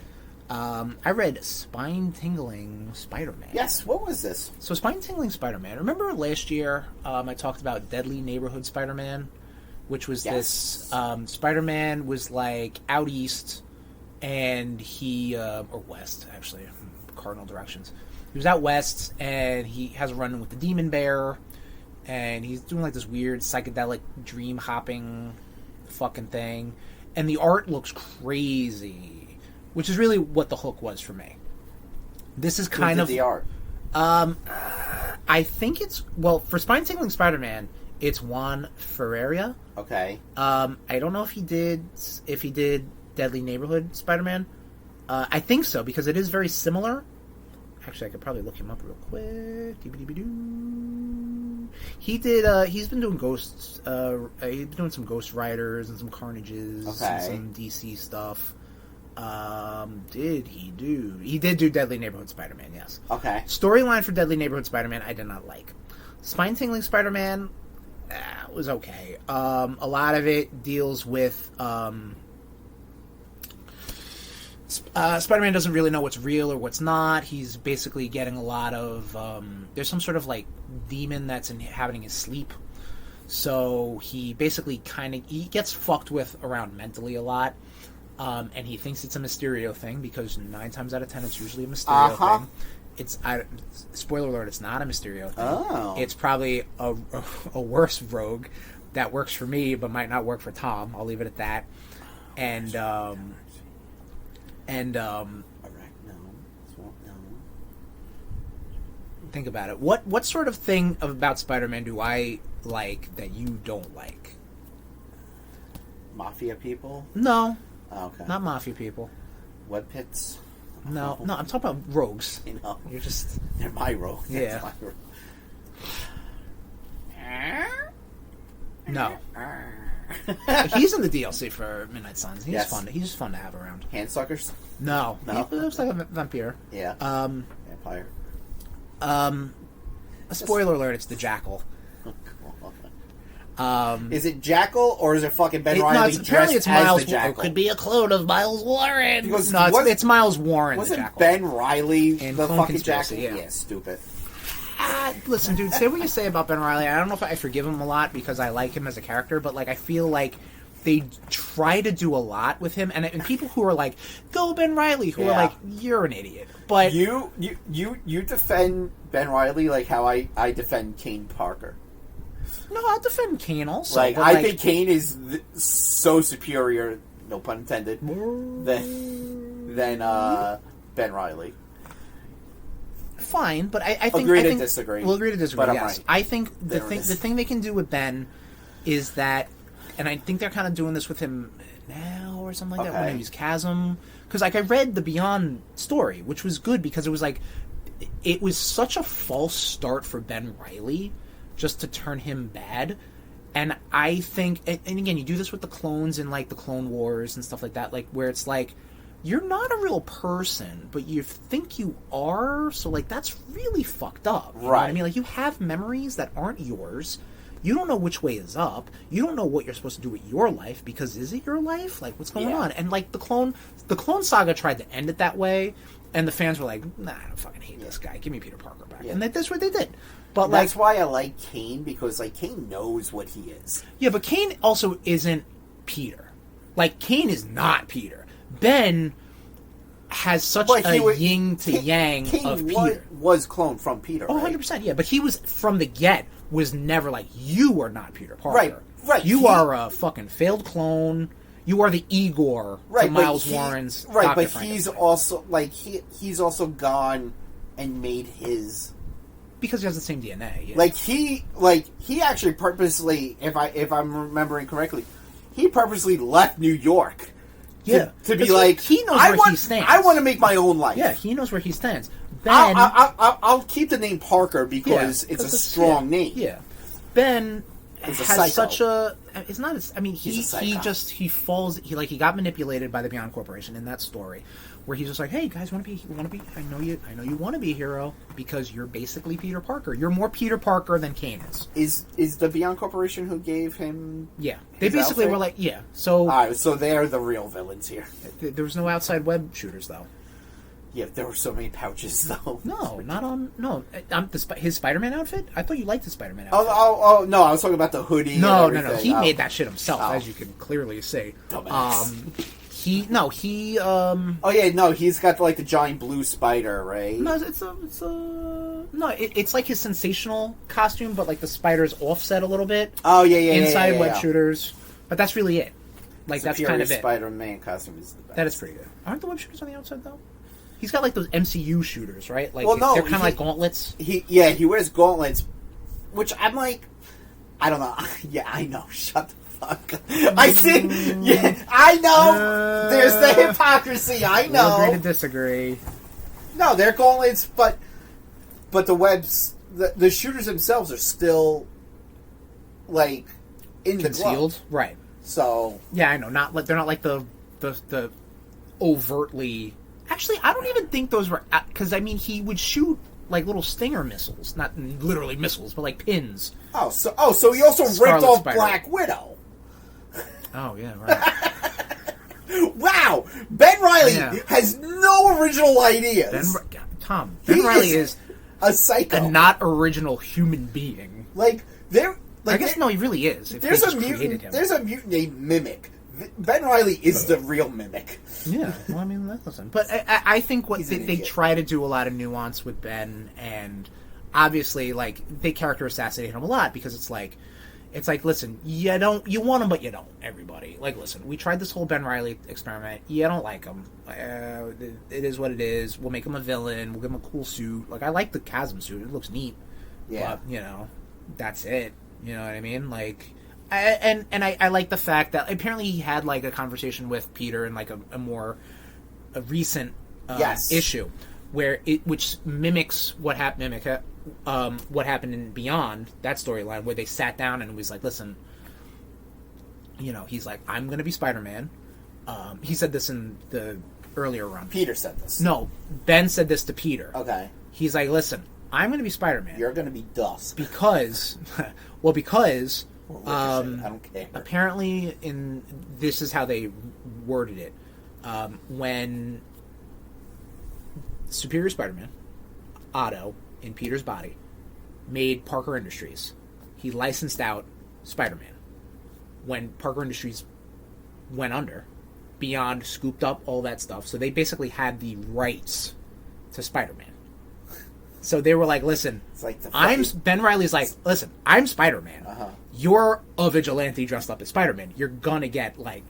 I read Spine Tingling Spider-Man. Yes. What was this? So Spine Tingling Spider-Man. Remember last year I talked about Deadly Neighborhood Spider-Man, which was this Spider-Man was out east. and he or west actually, cardinal directions. He was out west, and he has a run with the demon bear, and he's doing like this weird psychedelic dream hopping fucking thing, and the art looks crazy, which is really what the hook was for me. This is kind of the art. I think it's for Spine Tingling Spider-Man, it's Juan Ferreira. Okay. I don't know if he did Deadly Neighborhood Spider-Man. I think so, because it is very similar. Actually, I could probably look him up real quick. He did. He's been doing Ghosts. He's been doing some Ghost Riders and some Carnages and some DC stuff. Did he do? He did do Deadly Neighborhood Spider-Man. Yes. Okay. Storyline for Deadly Neighborhood Spider-Man, I did not like. Spine Tingling Spider-Man was okay. A lot of it deals with. Spider-Man doesn't really know what's real or what's not. He's basically getting a lot of... there's some sort of, like, demon that's inhabiting his sleep. So he basically he gets fucked with around mentally a lot. And he thinks it's a Mysterio thing, because 9 times out of 10 it's usually a Mysterio thing. It's... spoiler alert, it's not a Mysterio thing. Oh. It's probably a worse rogue that works for me, but might not work for Tom. I'll leave it at that. Think about it. What sort of thing about Spider-Man do I like that you don't like? Mafia people? No. Oh, okay. Not mafia people. Web pits? No, I'm talking about rogues. You know. You're just... They're my rogues. Yeah. My rogue. No. He's in the DLC for Midnight Suns. He's fun. He's just fun to have around. Handsuckers? No. He looks like a vampire. Yeah. Vampire. A spoiler alert, it's the Jackal. Is it Jackal or is it fucking Ben Riley apparently it's Miles. as the Jackal? It could be a clone of Miles Warren. Because it's Miles Warren. Wasn't the Jackal. Ben Riley in the Clone fucking Conspiracy, Jackal? yeah. Yeah, stupid. Listen, dude, say what you say about Ben Riley. I don't know if I forgive him a lot because I like him as a character, but like I feel like they try to do a lot with him, and people who are like, "Go Ben Riley," who are like, "You're an idiot." But you defend Ben Riley like how I defend Kane Parker. No, I'll defend Kane also. I think Kane is so superior, no pun intended, than Ben Riley. Fine, but I think agree to disagree. We'll agree to disagree. But yes, I'm right. I think the thing they can do with Ben is that, and I think they're kind of doing this with him now or something like that. When he was Chasm, because like I read the Beyond story, which was good because it was like it was such a false start for Ben Riley just to turn him bad. And I think, and again, you do this with the clones in like the Clone Wars and stuff like that, like where it's like, you're not a real person, but you think you are, so like that's really fucked up. You know what I mean? Like you have memories that aren't yours. You don't know which way is up. You don't know what you're supposed to do with your life, because is it your life? Like what's going on? And like the clone saga tried to end it that way, and the fans were like, nah, I don't fucking hate this guy. Give me Peter Parker back. And that's what they did. But that's why I like Kane, because like Kane knows what he is. Yeah, but Kane also isn't Peter. Like Kane is not Peter. Ben has such yin to yang of Peter. Was cloned from Peter. Oh, 100%, yeah. But he was, from the get, was never like, you are not Peter Parker. Right. You are a fucking failed clone. You are the Igor to Miles Warren's Right, Dr. but he's also, like, he's also gone and made his... Because he has the same DNA. Yeah. He actually purposely, if I'm remembering correctly, he purposely left New York. To be like, he knows where he stands. I want to make my own life. Yeah, he knows where he stands. Ben, I'll keep the name Parker because it's a strong name. Yeah, Ben has such a. It's not. I mean, he falls. He got manipulated by the Beyond Corporation in that story, where he's just like, "Hey guys, want to be? I know you want to be a hero because you're basically Peter Parker. You're more Peter Parker than Kane is." Is the Beyond Corporation who gave him? Yeah, they basically outfit? were like, yeah. So, all right, so they're the real villains here. There was no outside web shooters though. Yeah, there were so many pouches though. No, not on. No, his Spider-Man outfit. I thought you liked the Spider-Man outfit. Oh, no! I was talking about the hoodie. No. He made that shit himself, as you can clearly see. Dumbass. He Oh yeah, no, he's got like the giant blue spider, right? no, it's like his sensational costume, but like the spider's offset a little bit. Oh yeah, inside yeah. web shooters, but that's really it. Like that's kind of it. Spider-Man costume is the best. That is pretty good. Aren't the web shooters on the outside though? He's got like those MCU shooters, right? Like well, no, they're kind of like gauntlets. He wears gauntlets, which I'm like, I don't know. Yeah, I know. Shut the fuck. I see. Yeah, I know. There's the hypocrisy. I know. We'll agree to disagree. No, they're gauntlets, but the webs, the shooters themselves are still like in Concealed, the glove. right? So yeah, I know. Not like they're not like the overtly. Actually, I don't even think those were because I mean he would shoot like little stinger missiles, not literally missiles, but like pins. So he also ripped off Spider. Black Widow. Oh yeah, right. Wow, Ben Reilly has no original ideas. Ben Reilly is a psycho, a not original human being. Like there. Like, I guess no, he really is. If there's they a just created mutant. him. There's a mutant named Mimic. Ben Reilly is the real Mimic. Yeah, well, I mean, that doesn't. But I think what they try to do a lot of nuance with Ben, and obviously, like they character assassinate him a lot because it's like, listen, you want him, but you don't. Everybody, like, listen, we tried this whole Ben Reilly experiment. You don't like him. It is what it is. We'll make him a villain. We'll give him a cool suit. Like I like the Chasm suit. It looks neat. Yeah, but that's it. You know what I mean? Like, I like the fact that apparently he had like a conversation with Peter in like a recent issue where which mimics what happened in Beyond, that storyline where they sat down and was like, listen, he's like, I'm going to be Spider-Man. He said this in the earlier run. Peter said this. No, Ben said this to Peter. Okay. He's like, listen, I'm going to be Spider-Man. You're going to be Dusk. Because I don't care. Apparently, this is how they worded it. When Superior Spider-Man, Otto, in Peter's body, made Parker Industries, he licensed out Spider-Man. When Parker Industries went under, Beyond scooped up all that stuff, so they basically had the rights to Spider-Man. So they were like, listen, it's like Ben Reilly's like, listen, I'm Spider-Man. Uh-huh. You're a vigilante dressed up as Spider-Man. You're gonna get, like,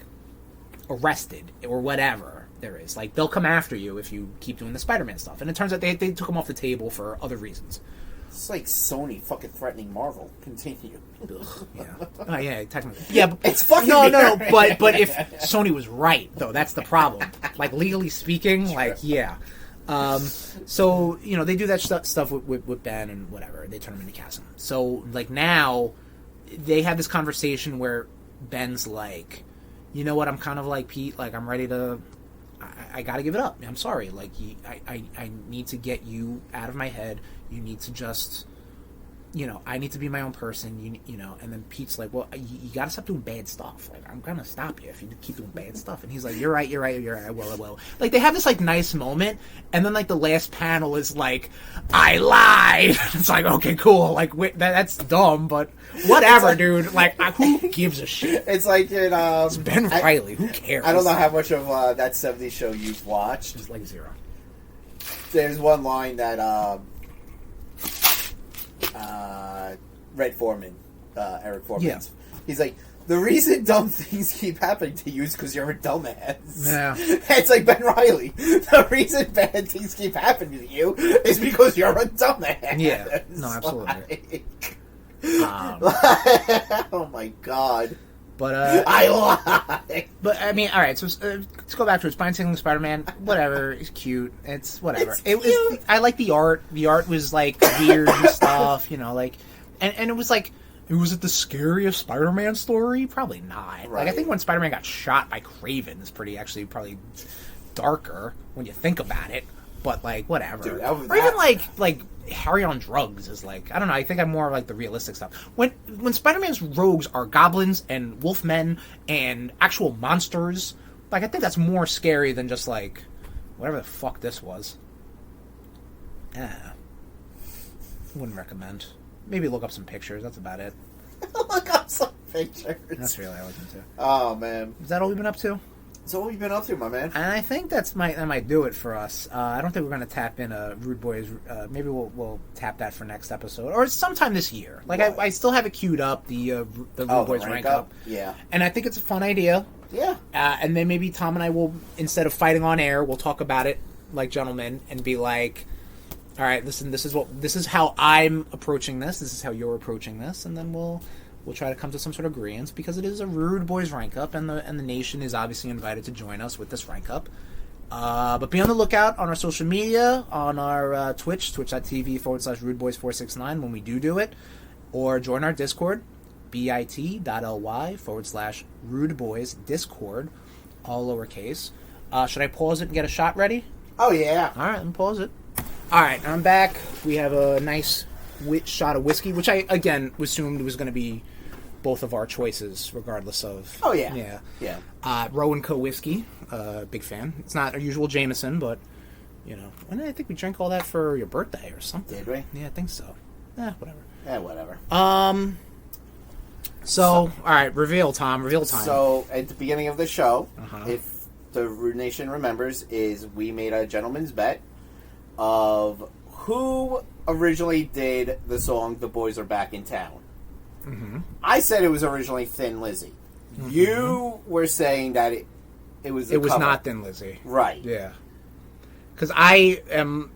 arrested or whatever there is. Like, they'll come after you if you keep doing the Spider-Man stuff. And it turns out they took him off the table for other reasons. It's like Sony fucking threatening Marvel. Continue. Ugh, yeah. Oh, yeah, technically. Yeah, but, it's fucking No, but if Sony was right, though, that's the problem. Like, legally speaking, like, yeah. So, they do that stuff with Ben and whatever. They turn him into Chasm. So, like, now, they have this conversation where Ben's like, you know what, I'm kind of like Pete. Like, I'm ready to... I gotta give it up. I'm sorry. Like, I need to get you out of my head. You need to just... I need to be my own person, and then Pete's like, well, you gotta stop doing bad stuff. Like, I'm gonna stop you if you keep doing bad stuff. And he's like, you're right, I will. Like, they have this, like, nice moment, and then, like, the last panel is like, I lied! It's like, okay, cool. Like, that's dumb, but whatever, dude. Like, who gives a shit? It's like, it's Ben Reilly. Who cares? I don't know how much of that 70s show you've watched. It's like zero. There's one line that, Red Foreman, Eric Foreman. He's like, the reason dumb things keep happening to you is because you're a dumbass. Yeah. It's like Ben Reilly. The reason bad things keep happening to you is because you're a dumbass. Yeah. No, absolutely. Oh my god. But I lied. But I mean, all right. So let's go back to it. Spine-tingling Spider-Man. Whatever. It's cute. It's whatever. I like the art. The art was like weird and stuff. Like, and it was like, was it the scariest Spider-Man story? Probably not. Right. Like, I think when Spider-Man got shot by Kraven is probably darker when you think about it. But like, whatever. Dude, or even like Harry on drugs is like, I don't know. I think I'm more like the realistic stuff. When Spider-Man's rogues are goblins and wolfmen and actual monsters, like, I think that's more scary than just like whatever the fuck this was. Wouldn't recommend. Maybe look up some pictures. That's about it. Look up some pictures. That's really all I was into. Oh man, Is that all we've been up to? So what have you been up to, my man? And I think that might do it for us. I don't think we're going to tap in a RudeBoyz. Maybe we'll tap that for next episode or sometime this year. Like I still have it queued up, the RudeBoyz rank up. Yeah. And I think it's a fun idea. Yeah. And then maybe Tom and I will, instead of fighting on air, we'll talk about it like gentlemen and be like, all right, listen, this is how I'm approaching this. This is how you're approaching this, and then we'll try to come to some sort of agreement because it is a RudeBoyz rank up, and the nation is obviously invited to join us with this rank up. But be on the lookout on our social media, on our Twitch, twitch.tv/RudeBoyz469 when we do it, or join our Discord, bit.ly/RudeBoyz Discord, all lowercase. Should I pause it and get a shot ready? Oh, yeah. All right, let me pause it. All right, I'm back. We have a nice shot of whiskey, which I, again, assumed was going to be both of our choices, regardless of... Oh, yeah. Yeah. Roe & Co. whiskey. Big fan. It's not our usual Jameson, but, and I think we drank all that for your birthday or something. Did we? Yeah, I think so. Whatever. Yeah, whatever. So, all right, reveal time. So, at the beginning of the show, Uh-huh. if the RudeNation remembers, is we made a gentleman's bet of who originally did the song "The Boys Are Back in Town." Mm-hmm. I said it was originally Thin Lizzy. Mm-hmm. You were saying that it was It was cover. not Thin Lizzy. Right. Yeah. Because I am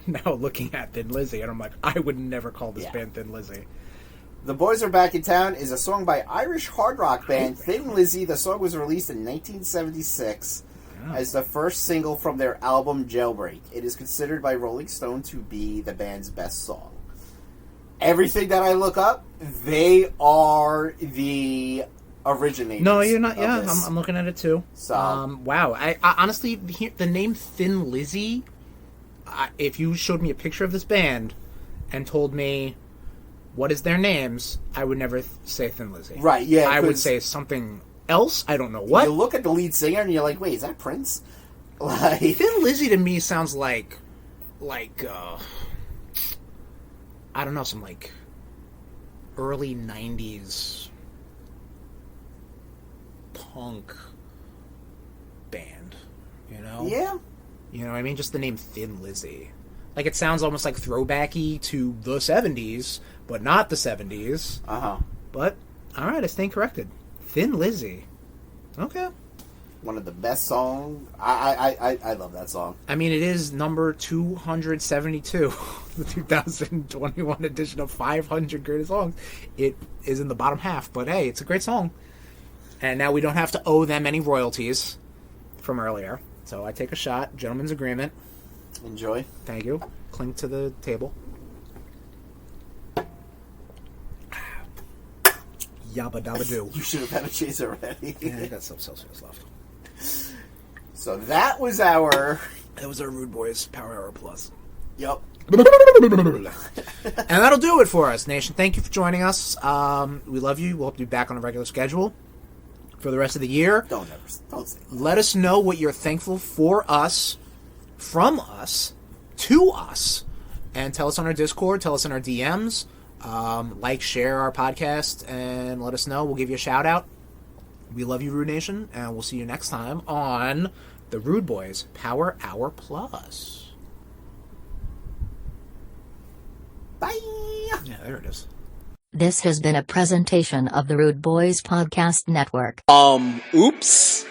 now looking at Thin Lizzy, and I'm like, I would never call this band Thin Lizzy. "The Boys Are Back in Town" is a song by Irish hard rock band Thin Lizzy. The song was released in 1976 as the first single from their album Jailbreak. It is considered by Rolling Stone to be the band's best song. Everything that I look up, they are the originators. No, you're not. of Yeah, this. I'm looking at it too. So, wow. I honestly, the name Thin Lizzy, if you showed me a picture of this band and told me what is their names, I would never say Thin Lizzy. Right, yeah. I would say something else. I don't know what. You look at the lead singer and you're like, wait, is that Prince? Like, Thin Lizzy to me sounds like I don't know, some like early 90s punk band, Yeah. You know what I mean? Just the name Thin Lizzy. Like, it sounds almost like throwbacky to the 70s, but not the 70s. Uh-huh. But, alright, I stand corrected. Thin Lizzy. Okay. One of the best songs. I love that song. I mean, it is number 272, the 2021 edition of 500 Greatest Songs. It is in the bottom half, but hey, it's a great song. And now we don't have to owe them any royalties from earlier. So I take a shot. Gentleman's agreement. Enjoy. Thank you. Clink to the table. Yabba dabba doo. You should have had a chase already. Yeah, I got some Celsius left. So that was our... That was our RudeBoyz Power Hour Plus. Yep. And that'll do it for us, Nation. Thank you for joining us. We love you. We'll hope to be back on a regular schedule for the rest of the year. Don't say that. Let us know what you're thankful for us, from us, to us, and tell us on our Discord, tell us in our DMs, like, share our podcast, and let us know. We'll give you a shout out. We love you, Rude Nation, and we'll see you next time on the RudeBoyz Power Hour Plus. Bye. Yeah, there it is. This has been a presentation of the RudeBoyz Podcast Network. Oops.